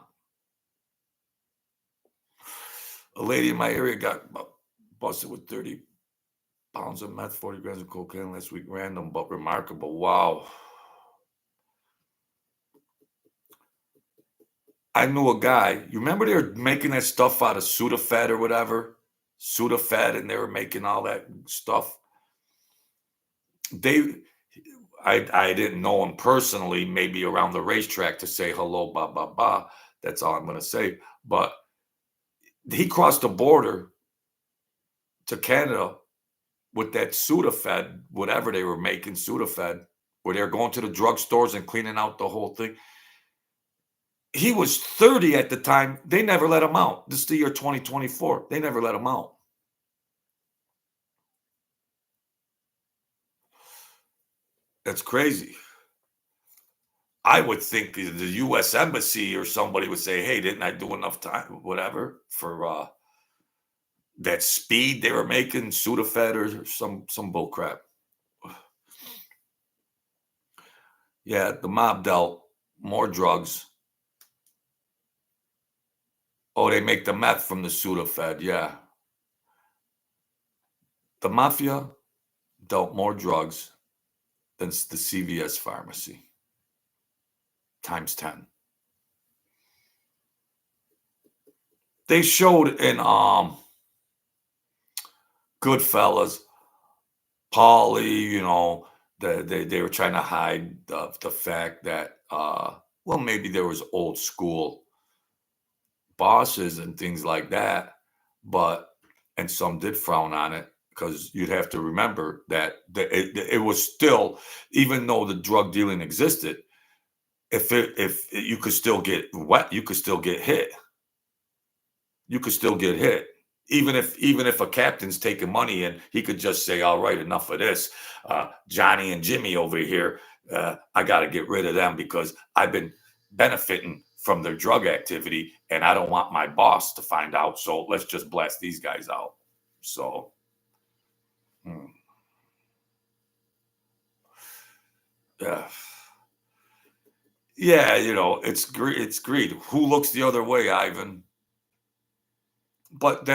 [SPEAKER 1] A lady in my area got busted with 30 pounds of meth, 40 grams of cocaine last week. Random but remarkable. Wow. I knew a guy. You remember they were making that stuff out of Sudafed or whatever? Sudafed, and they were making all that stuff. I didn't know him personally, maybe around the racetrack to say hello, blah, blah, blah. That's all I'm going to say. But he crossed the border to Canada with that Sudafed, whatever they were making, Sudafed, where they're going to the drugstores and cleaning out the whole thing. He was 30 at the time. They never let him out. This is the year 2024. They never let him out. That's crazy. I would think the U.S. Embassy or somebody would say, hey, didn't I do enough time, whatever, for that speed they were making, Sudafed or some bull crap. Yeah, the mob dealt more drugs. Oh, they make the meth from the Sudafed, yeah. The mafia dealt more drugs than the CVS pharmacy, times 10. They showed in Goodfellas, Paulie, you know, they were trying to hide the fact that, well, maybe there was old school bosses and things like that, and some did frown on it because you'd have to remember that it was still, even though the drug dealing existed, if you could still get wet, you could still get hit. You could still get hit. Even if a captain's taking money and he could just say, all right, enough of this. Johnny and Jimmy over here, I got to get rid of them because I've been benefiting from their drug activity and I don't want my boss to find out. So let's just blast these guys out. So, yeah. Yeah, you know, it's greed. Who looks the other way, Ivan? But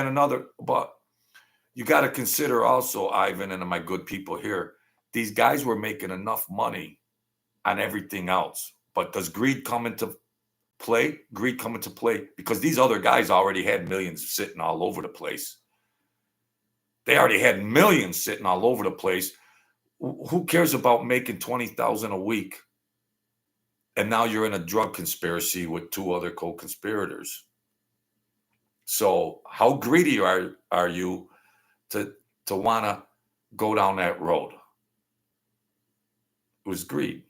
[SPEAKER 1] you got to consider also, Ivan, and my good people here, these guys were making enough money on everything else. But does greed come into play? Greed come into play because these other guys already had millions sitting all over the place. They already had millions sitting all over the place. Who cares about making 20,000 a week? And now you're in a drug conspiracy with two other co-conspirators. So how greedy are you to want to go down that road? It was greed.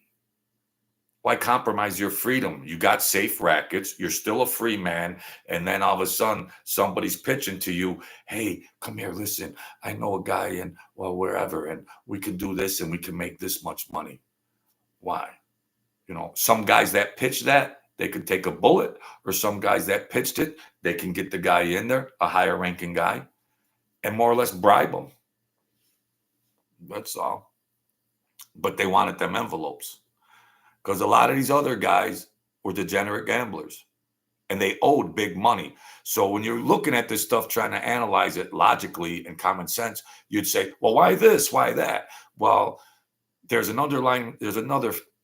[SPEAKER 1] Why compromise your freedom? You got safe rackets. You're still a free man. And then all of a sudden, somebody's pitching to you, hey, come here, listen, I know a guy in, well, wherever, and we can do this and we can make this much money. Why? You know, some guys that pitch that, they could take a bullet, or some guys that pitched it, they can get the guy in there, a higher ranking guy, and more or less bribe him. That's all. But they wanted them envelopes because a lot of these other guys were degenerate gamblers and they owed big money. So when you're looking at this stuff, trying to analyze it logically and common sense, you'd say, well, why this? Why that? Well, there's another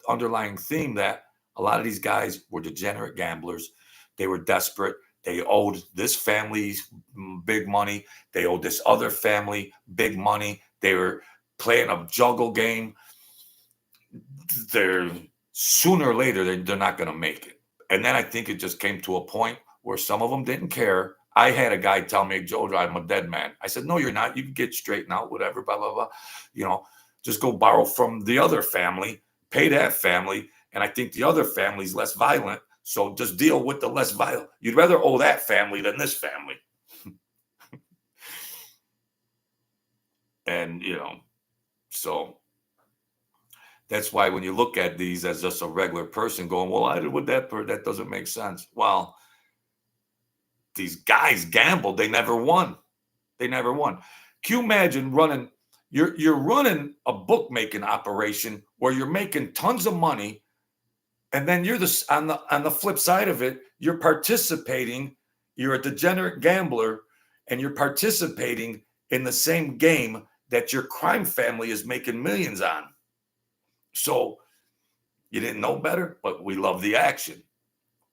[SPEAKER 1] underlying theme that a lot of these guys were degenerate gamblers. They were desperate. They owed this family big money. They owed this other family big money. They were playing a juggle game. They're sooner or later, they're not going to make it. And then I think it just came to a point where some of them didn't care. I had a guy tell me, Joe, I'm a dead man. I said, no, you're not. You can get straightened out, whatever, blah, blah, blah. You know, just go borrow from the other family, pay that family. And I think the other family's less violent. So just deal with the less violent. You'd rather owe that family than this family. And, you know, so that's why when you look at these as just a regular person going, well, I did with that, that doesn't make sense. Well, these guys gambled. They never won. They never won. Can you imagine running? You're running a bookmaking operation where you're making tons of money, and then you're on the flip side of it, you're participating. You're a degenerate gambler, and you're participating in the same game that your crime family is making millions on. So you didn't know better, but we love the action.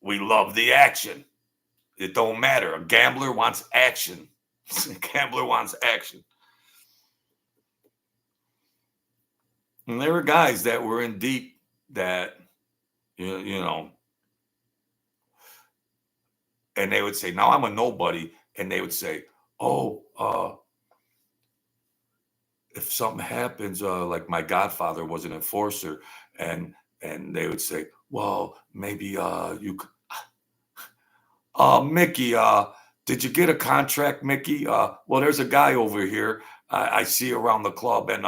[SPEAKER 1] We love the action. It don't matter. A gambler wants action. A gambler wants action. And there were guys that were in deep that, you know, and they would say, now I'm a nobody. And they would say, oh, if something happens, like my godfather was an enforcer, and they would say, well, maybe you could, Mickey, did you get a contract, Mickey? Well, there's a guy over here I see around the club, and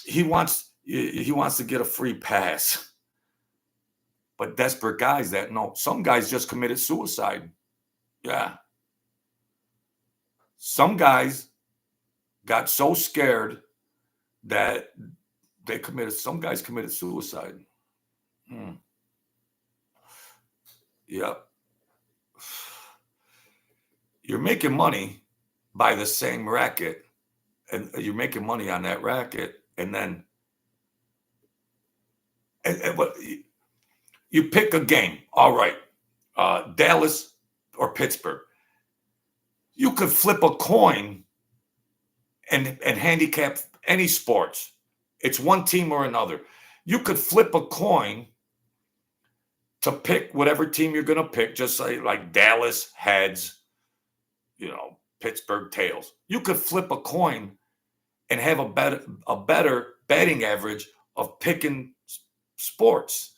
[SPEAKER 1] he wants to get a free pass. But desperate guys that know, some guys just committed suicide. Yeah. Some guys got so scared that some guys committed suicide. Hmm. Yep. You're making money by the same racket, and you're making money on that racket, and then what you pick a game. All right, Dallas or Pittsburgh. You could flip a coin and handicap any sports. It's one team or another. You could flip a coin to pick whatever team you're going to pick, just say like Dallas heads, Pittsburgh tails. You could flip a coin and have a better betting average of picking sports.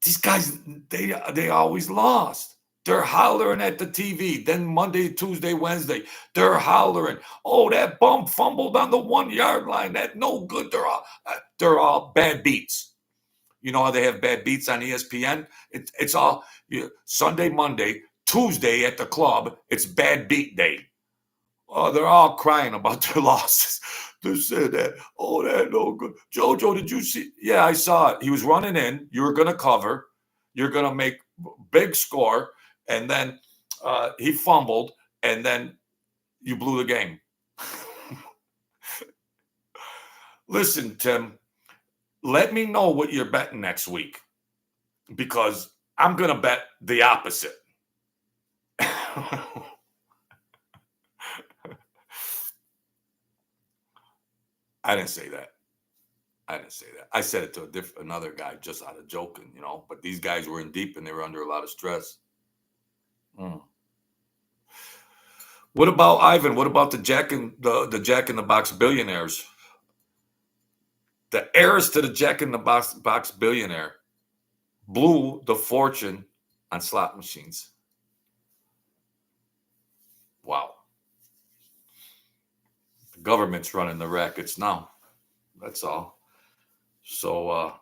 [SPEAKER 1] These guys, they always lost. They're hollering at the TV. Then Monday, Tuesday, Wednesday, they're hollering, oh, that bum fumbled on the 1 yard line. That no good. They're all bad beats. You know how they have bad beats on ESPN? It's all Sunday, Monday, Tuesday at the club. It's bad beat day. Oh, they're all crying about their losses. They said that, oh, that no good. Jojo, did you see? Yeah, I saw it. He was running in. You were going to cover. You're going to make big score. And then he fumbled. And then you blew the game. Listen, Tim, let me know what you're betting next week, because I'm going to bet the opposite. I didn't say that. I said it to another guy just out of joking, but these guys were in deep and they were under a lot of stress. What about Ivan? What about the Jack in the Box billionaires? The heirs to the Jack in the Box billionaire blew the fortune on slot machines. Wow. The government's running the rackets now. That's all. So,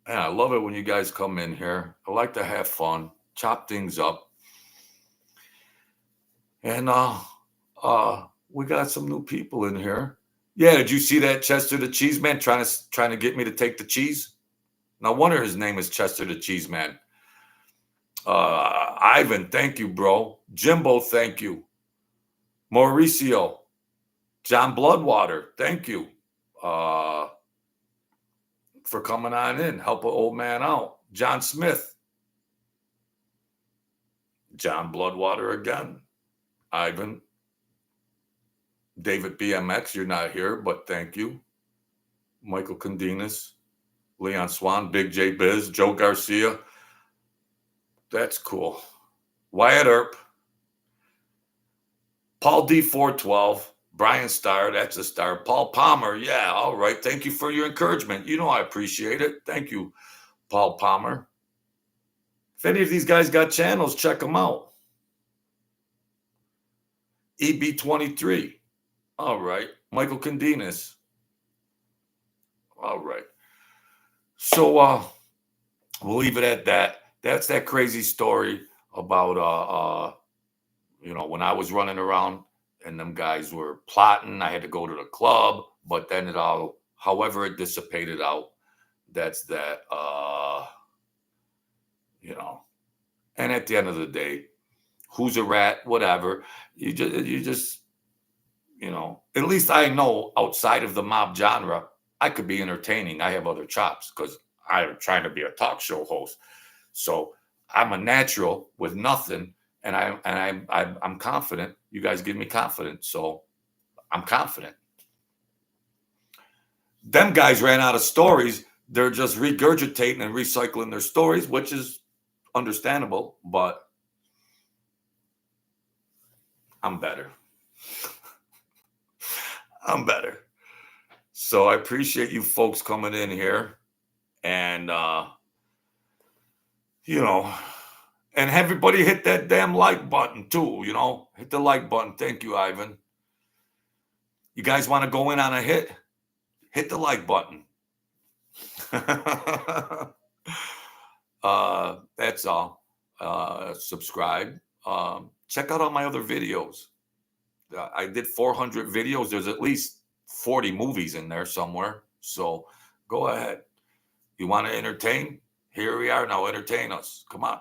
[SPEAKER 1] man, I love it when you guys come in here. I like to have fun, chop things up. And we got some new people in here. Yeah, did you see that Chester the Cheese Man trying to get me to take the cheese? No wonder his name is Chester the Cheese Man. Ivan, thank you, bro. Jimbo, thank you. Mauricio, John Bloodwater, thank you for coming on in. Help an old man out. John Smith. John Bloodwater again. Ivan. David BMX, you're not here, but thank you. Michael Condinas. Leon Swan, Big J Biz, Joe Garcia. That's cool. Wyatt Earp. Paul D412. Brian Starr, that's a star. Paul Palmer, yeah, all right. Thank you for your encouragement. I appreciate it. Thank you, Paul Palmer. If any of these guys got channels, check them out. EB23. All right. Michael Condinas. All right. So we'll leave it at that. That's that crazy story about when I was running around and them guys were plotting. I had to go to the club, but then however it dissipated out. That's that. And at the end of the day, who's a rat? Whatever. You just At least I know outside of the mob genre, I could be entertaining. I have other chops because I'm trying to be a talk show host. So I'm a natural with nothing, and I'm confident. You guys give me confidence, so I'm confident. Them guys ran out of stories. They're just regurgitating and recycling their stories, which is understandable, but I'm better. I'm better. So I appreciate you folks coming in here and you know, and everybody hit that damn like button too, Hit the like button. Thank you, Ivan. You guys want to go in on a hit? Hit the like button. That's all. Subscribe. Check out all my other videos. I did 400 videos. There's at least 40 movies in there somewhere. So go ahead. You want to entertain? Here we are now. Entertain us. Come on.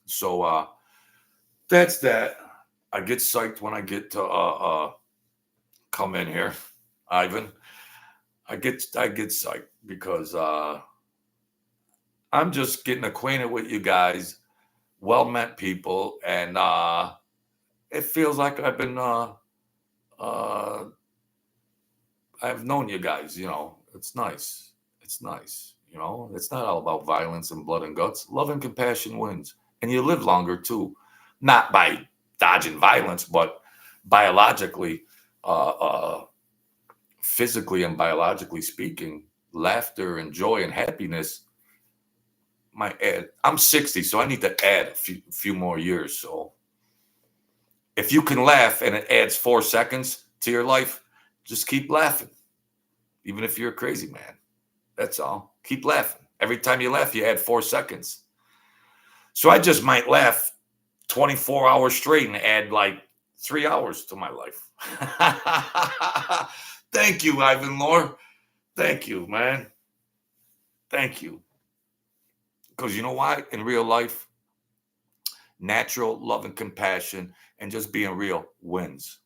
[SPEAKER 1] So that's that. I get psyched when I get to come in here, Ivan. I get psyched because I'm just getting acquainted with you guys, well-meant people, and it feels like I've been I've known you guys. It's nice. It's nice. It's not all about violence and blood and guts. Love and compassion wins, and you live longer too, not by dodging violence, but biologically, physically and biologically speaking, laughter and joy and happiness might add. I'm 60, so I need to add a few more years. So if you can laugh and it adds 4 seconds to your life, just keep laughing, even if you're a crazy man. That's all. Keep laughing. Every time you laugh, you add 4 seconds. So I just might laugh 24 hours straight and add like 3 hours to my life. Thank you, Ivan Lore. Thank you, man. Thank you. Because you know why? In real life, natural love and compassion and just being real wins.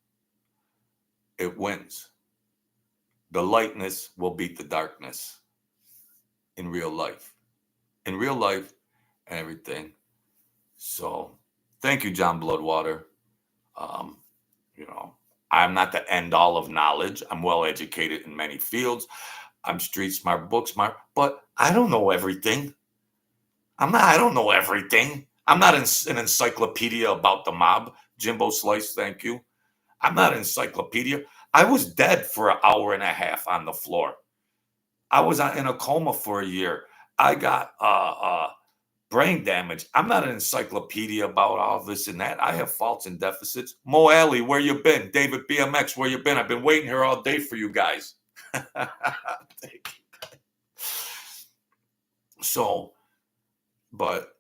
[SPEAKER 1] It wins. The lightness will beat the darkness in real life. In real life and everything. So thank you, John Bloodwater. Um, I'm not the end all of knowledge. I'm well educated in many fields. I'm street smart, book smart, but I don't know everything. I don't know everything. I'm not an encyclopedia about the mob. Jimbo Slice, thank you. I'm not an encyclopedia. I was dead for an hour and a half on the floor. I was in a coma for a year. I got brain damage. I'm not an encyclopedia about all this and that. I have faults and deficits. Mo Alley, where you been? David BMX, where you been? I've been waiting here all day for you guys. Thank you. So, but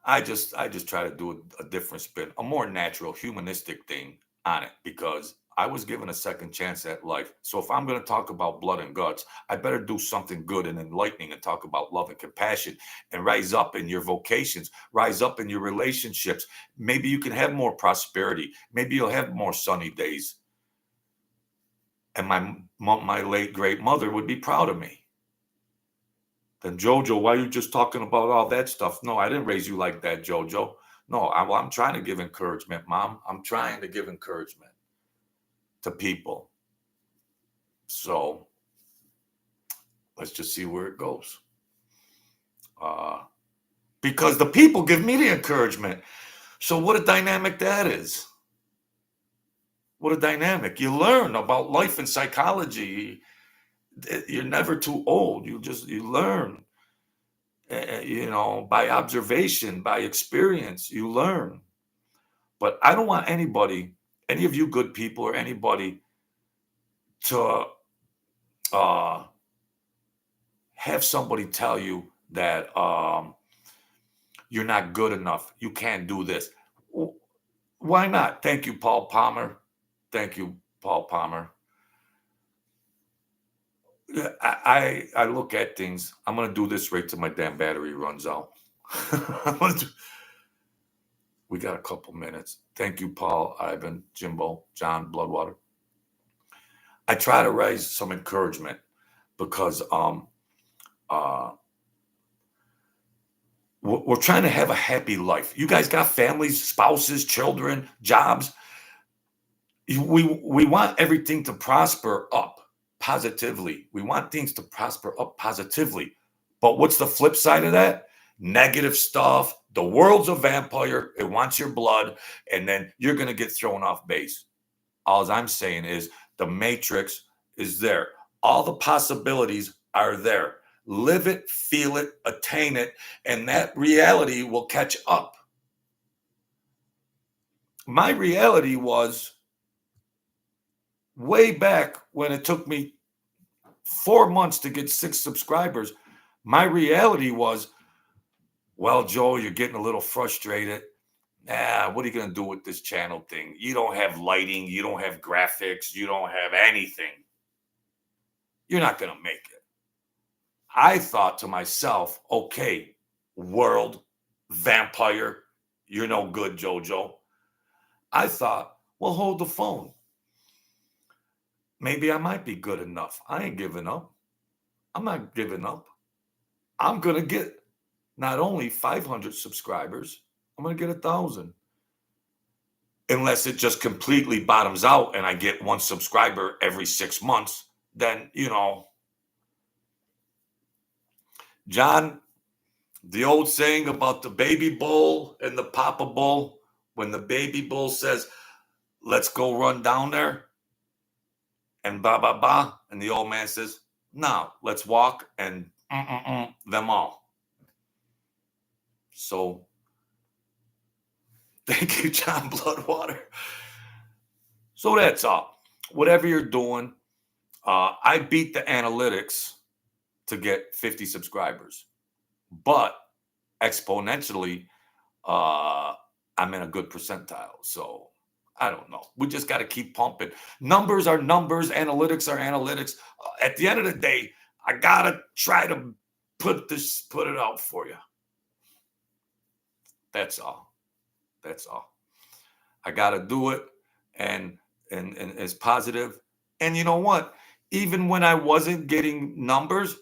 [SPEAKER 1] I just try to do a different spin, a more natural, humanistic thing on it, because I was given a second chance at life. So if I'm going to talk about blood and guts, I better do something good and enlightening and talk about love and compassion and rise up in your vocations, rise up in your relationships. Maybe you can have more prosperity. Maybe you'll have more sunny days. And my late great mother would be proud of me. Then Jojo, why are you just talking about all that stuff? No, I didn't raise you like that, Jojo. No, I'm trying to give encouragement, Mom. I'm trying to give encouragement to people. So let's just see where it goes. Because the people give me the encouragement. So what a dynamic that is. What a dynamic. You learn about life and psychology. You're never too old. You learn. By observation, by experience, you learn. But I don't want anybody, any of you good people or anybody, to have somebody tell you that you're not good enough. You can't do this. Why not? Thank you, Paul Palmer. Thank you, Paul Palmer. I look at things. I'm going to do this right till my damn battery runs out. We got a couple minutes. Thank you, Paul, Ivan, Jimbo, John, Bloodwater. I try to raise some encouragement because uh, we're trying to have a happy life. You guys got families, spouses, children, jobs. We want everything to prosper up positively. We want things to prosper up positively. But what's the flip side of that? Negative stuff. The world's a vampire. It wants your blood, and then you're going to get thrown off base. All I'm saying is the matrix is there. All the possibilities are there. Live it, feel it, attain it, and that reality will catch up. My reality was way back when it took me 4 months to get 6 subscribers. My reality was, well, Joe, you're getting a little frustrated. What are you going to do with this channel thing? You don't have lighting. You don't have graphics. You don't have anything. You're not going to make it. I thought to myself, okay, world, vampire, you're no good, Jojo. I thought, well, hold the phone. Maybe I might be good enough. I ain't giving up. I'm not giving up. I'm going to get not only 500 subscribers, I'm going to get 1,000. Unless it just completely bottoms out and I get 1 subscriber every 6 months, then, John, the old saying about the baby bull and the papa bull, when the baby bull says, let's go run down there, and ba, and the old man says, no, let's walk and them all. So, thank you, John Bloodwater. So that's all. Whatever you're doing, I beat the analytics to get 50 subscribers. But exponentially, I'm in a good percentile. So I don't know. We just got to keep pumping. Numbers are numbers. Analytics are analytics. At the end of the day, I got to try to put it out for you. That's all. That's all. I got to do it. And it's positive. And you know what? Even when I wasn't getting numbers,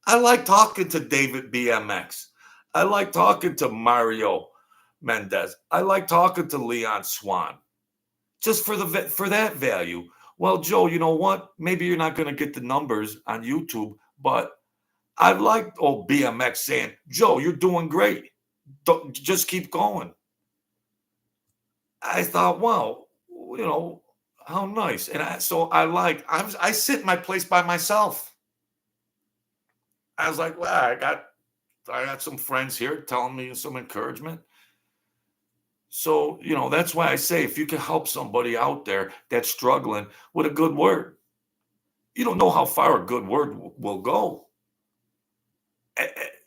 [SPEAKER 1] I like talking to David BMX. I like talking to Mario Mendez. I like talking to Leon Swan. Just for that value. Well, Joe, you know what? Maybe you're not going to get the numbers on YouTube, but I like BMX saying, Joe, you're doing great. Just keep going. I thought, wow, how nice. And I sit in my place by myself. I was like, well, I got some friends here telling me some encouragement. So, that's why I say if you can help somebody out there that's struggling with a good word, you don't know how far a good word will go.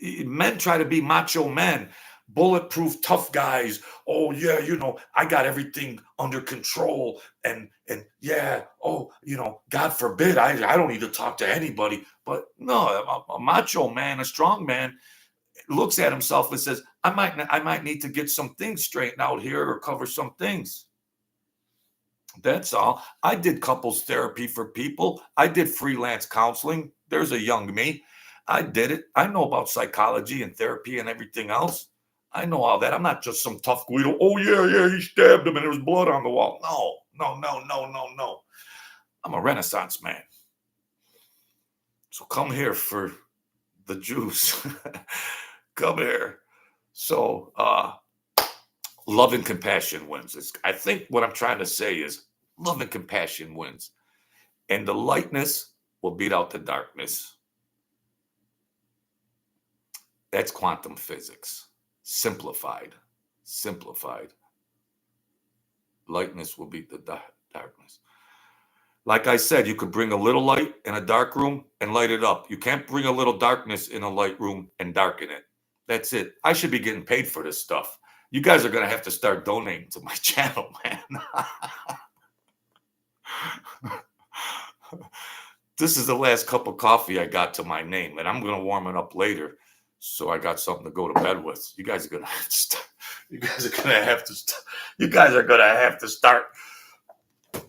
[SPEAKER 1] Men try to be macho men, bulletproof, tough guys. Oh, yeah, I got everything under control. And yeah, God forbid, I don't need to talk to anybody. But no, a macho man, a strong man, looks at himself and says, I might need to get some things straightened out here or cover some things. That's all. I did couples therapy for people. I did freelance counseling. There's a young me. I did it. I know about psychology and therapy and everything else. I know all that. I'm not just some tough Guido. Oh, yeah, he stabbed him and there was blood on the wall. No. I'm a Renaissance man. So come here for the juice. Come here. So love and compassion wins. I think what I'm trying to say is love and compassion wins. And the lightness will beat out the darkness. That's quantum physics. Simplified. Lightness will beat the darkness. Like I said, you could bring a little light in a dark room and light it up. You can't bring a little darkness in a light room and darken it. That's it. I should be getting paid for this stuff. You guys are going to have to start donating to my channel, man. This is the last cup of coffee I got to my name, and I'm going to warm it up later. So I got something to go to bed with. You guys are going to You guys are gonna have to. You guys are gonna have to start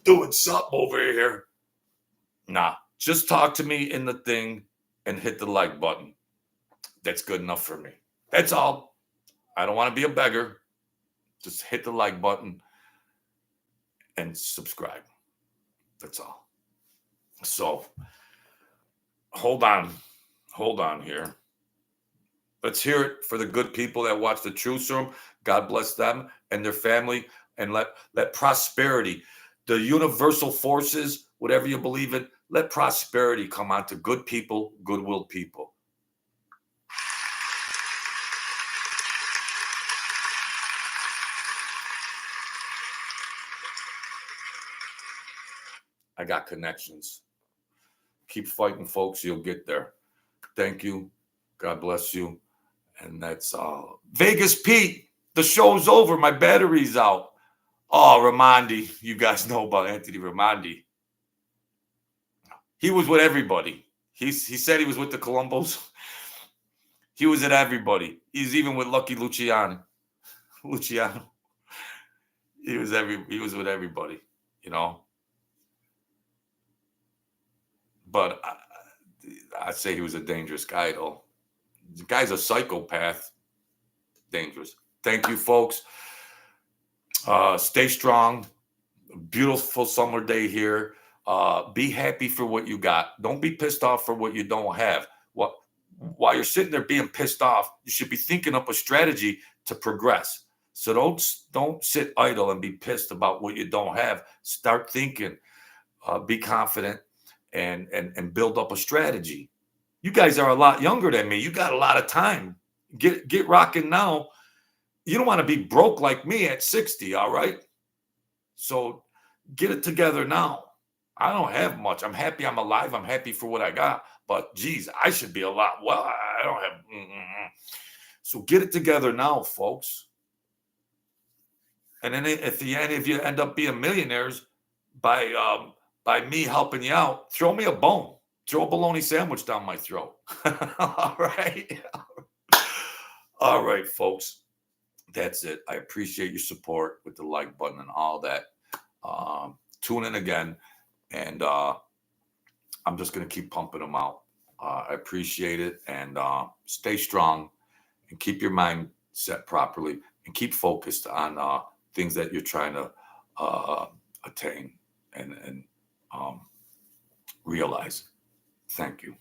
[SPEAKER 1] doing something over here. Nah, just talk to me in the thing and hit the like button. That's good enough for me. That's all. I don't want to be a beggar. Just hit the like button and subscribe. That's all. So hold on here. Let's hear it for the good people that watch the Truth Serum. God bless them and their family, and let prosperity, the universal forces, whatever you believe in, let prosperity come onto good people, goodwill people. I got connections. Keep fighting, folks. You'll get there. Thank you. God bless you. And that's Vegas Pete. The show's over. My battery's out. Oh, Ramondi. You guys know about Anthony Ramondi. He was with everybody. He said he was with the Colombos. He was at everybody. He's even with Lucky Luciano. He was with everybody, you know. But I say he was a dangerous guy, though. The guy's a psychopath. Dangerous. Thank you, folks. Stay strong. Beautiful summer day here. Be happy for what you got. Don't be pissed off for what you don't have. While you're sitting there being pissed off, you should be thinking up a strategy to progress. So don't sit idle and be pissed about what you don't have. Start thinking. Be confident and build up a strategy. You guys are a lot younger than me. You got a lot of time. Get rocking now. You don't want to be broke like me at 60, all right? So get it together now. I don't have much. I'm happy I'm alive. I'm happy for what I got. But geez, I should be a lot. Well, I don't have. So get it together now, folks. And then at the end, if you end up being millionaires by me helping you out, throw me a bone. Throw a bologna sandwich down my throat. All right. All right, folks. That's it. I appreciate your support with the like button and all that. Tune in again. And I'm just going to keep pumping them out. I appreciate it. And stay strong and keep your mind set properly and keep focused on things that you're trying to attain and realize. Thank you.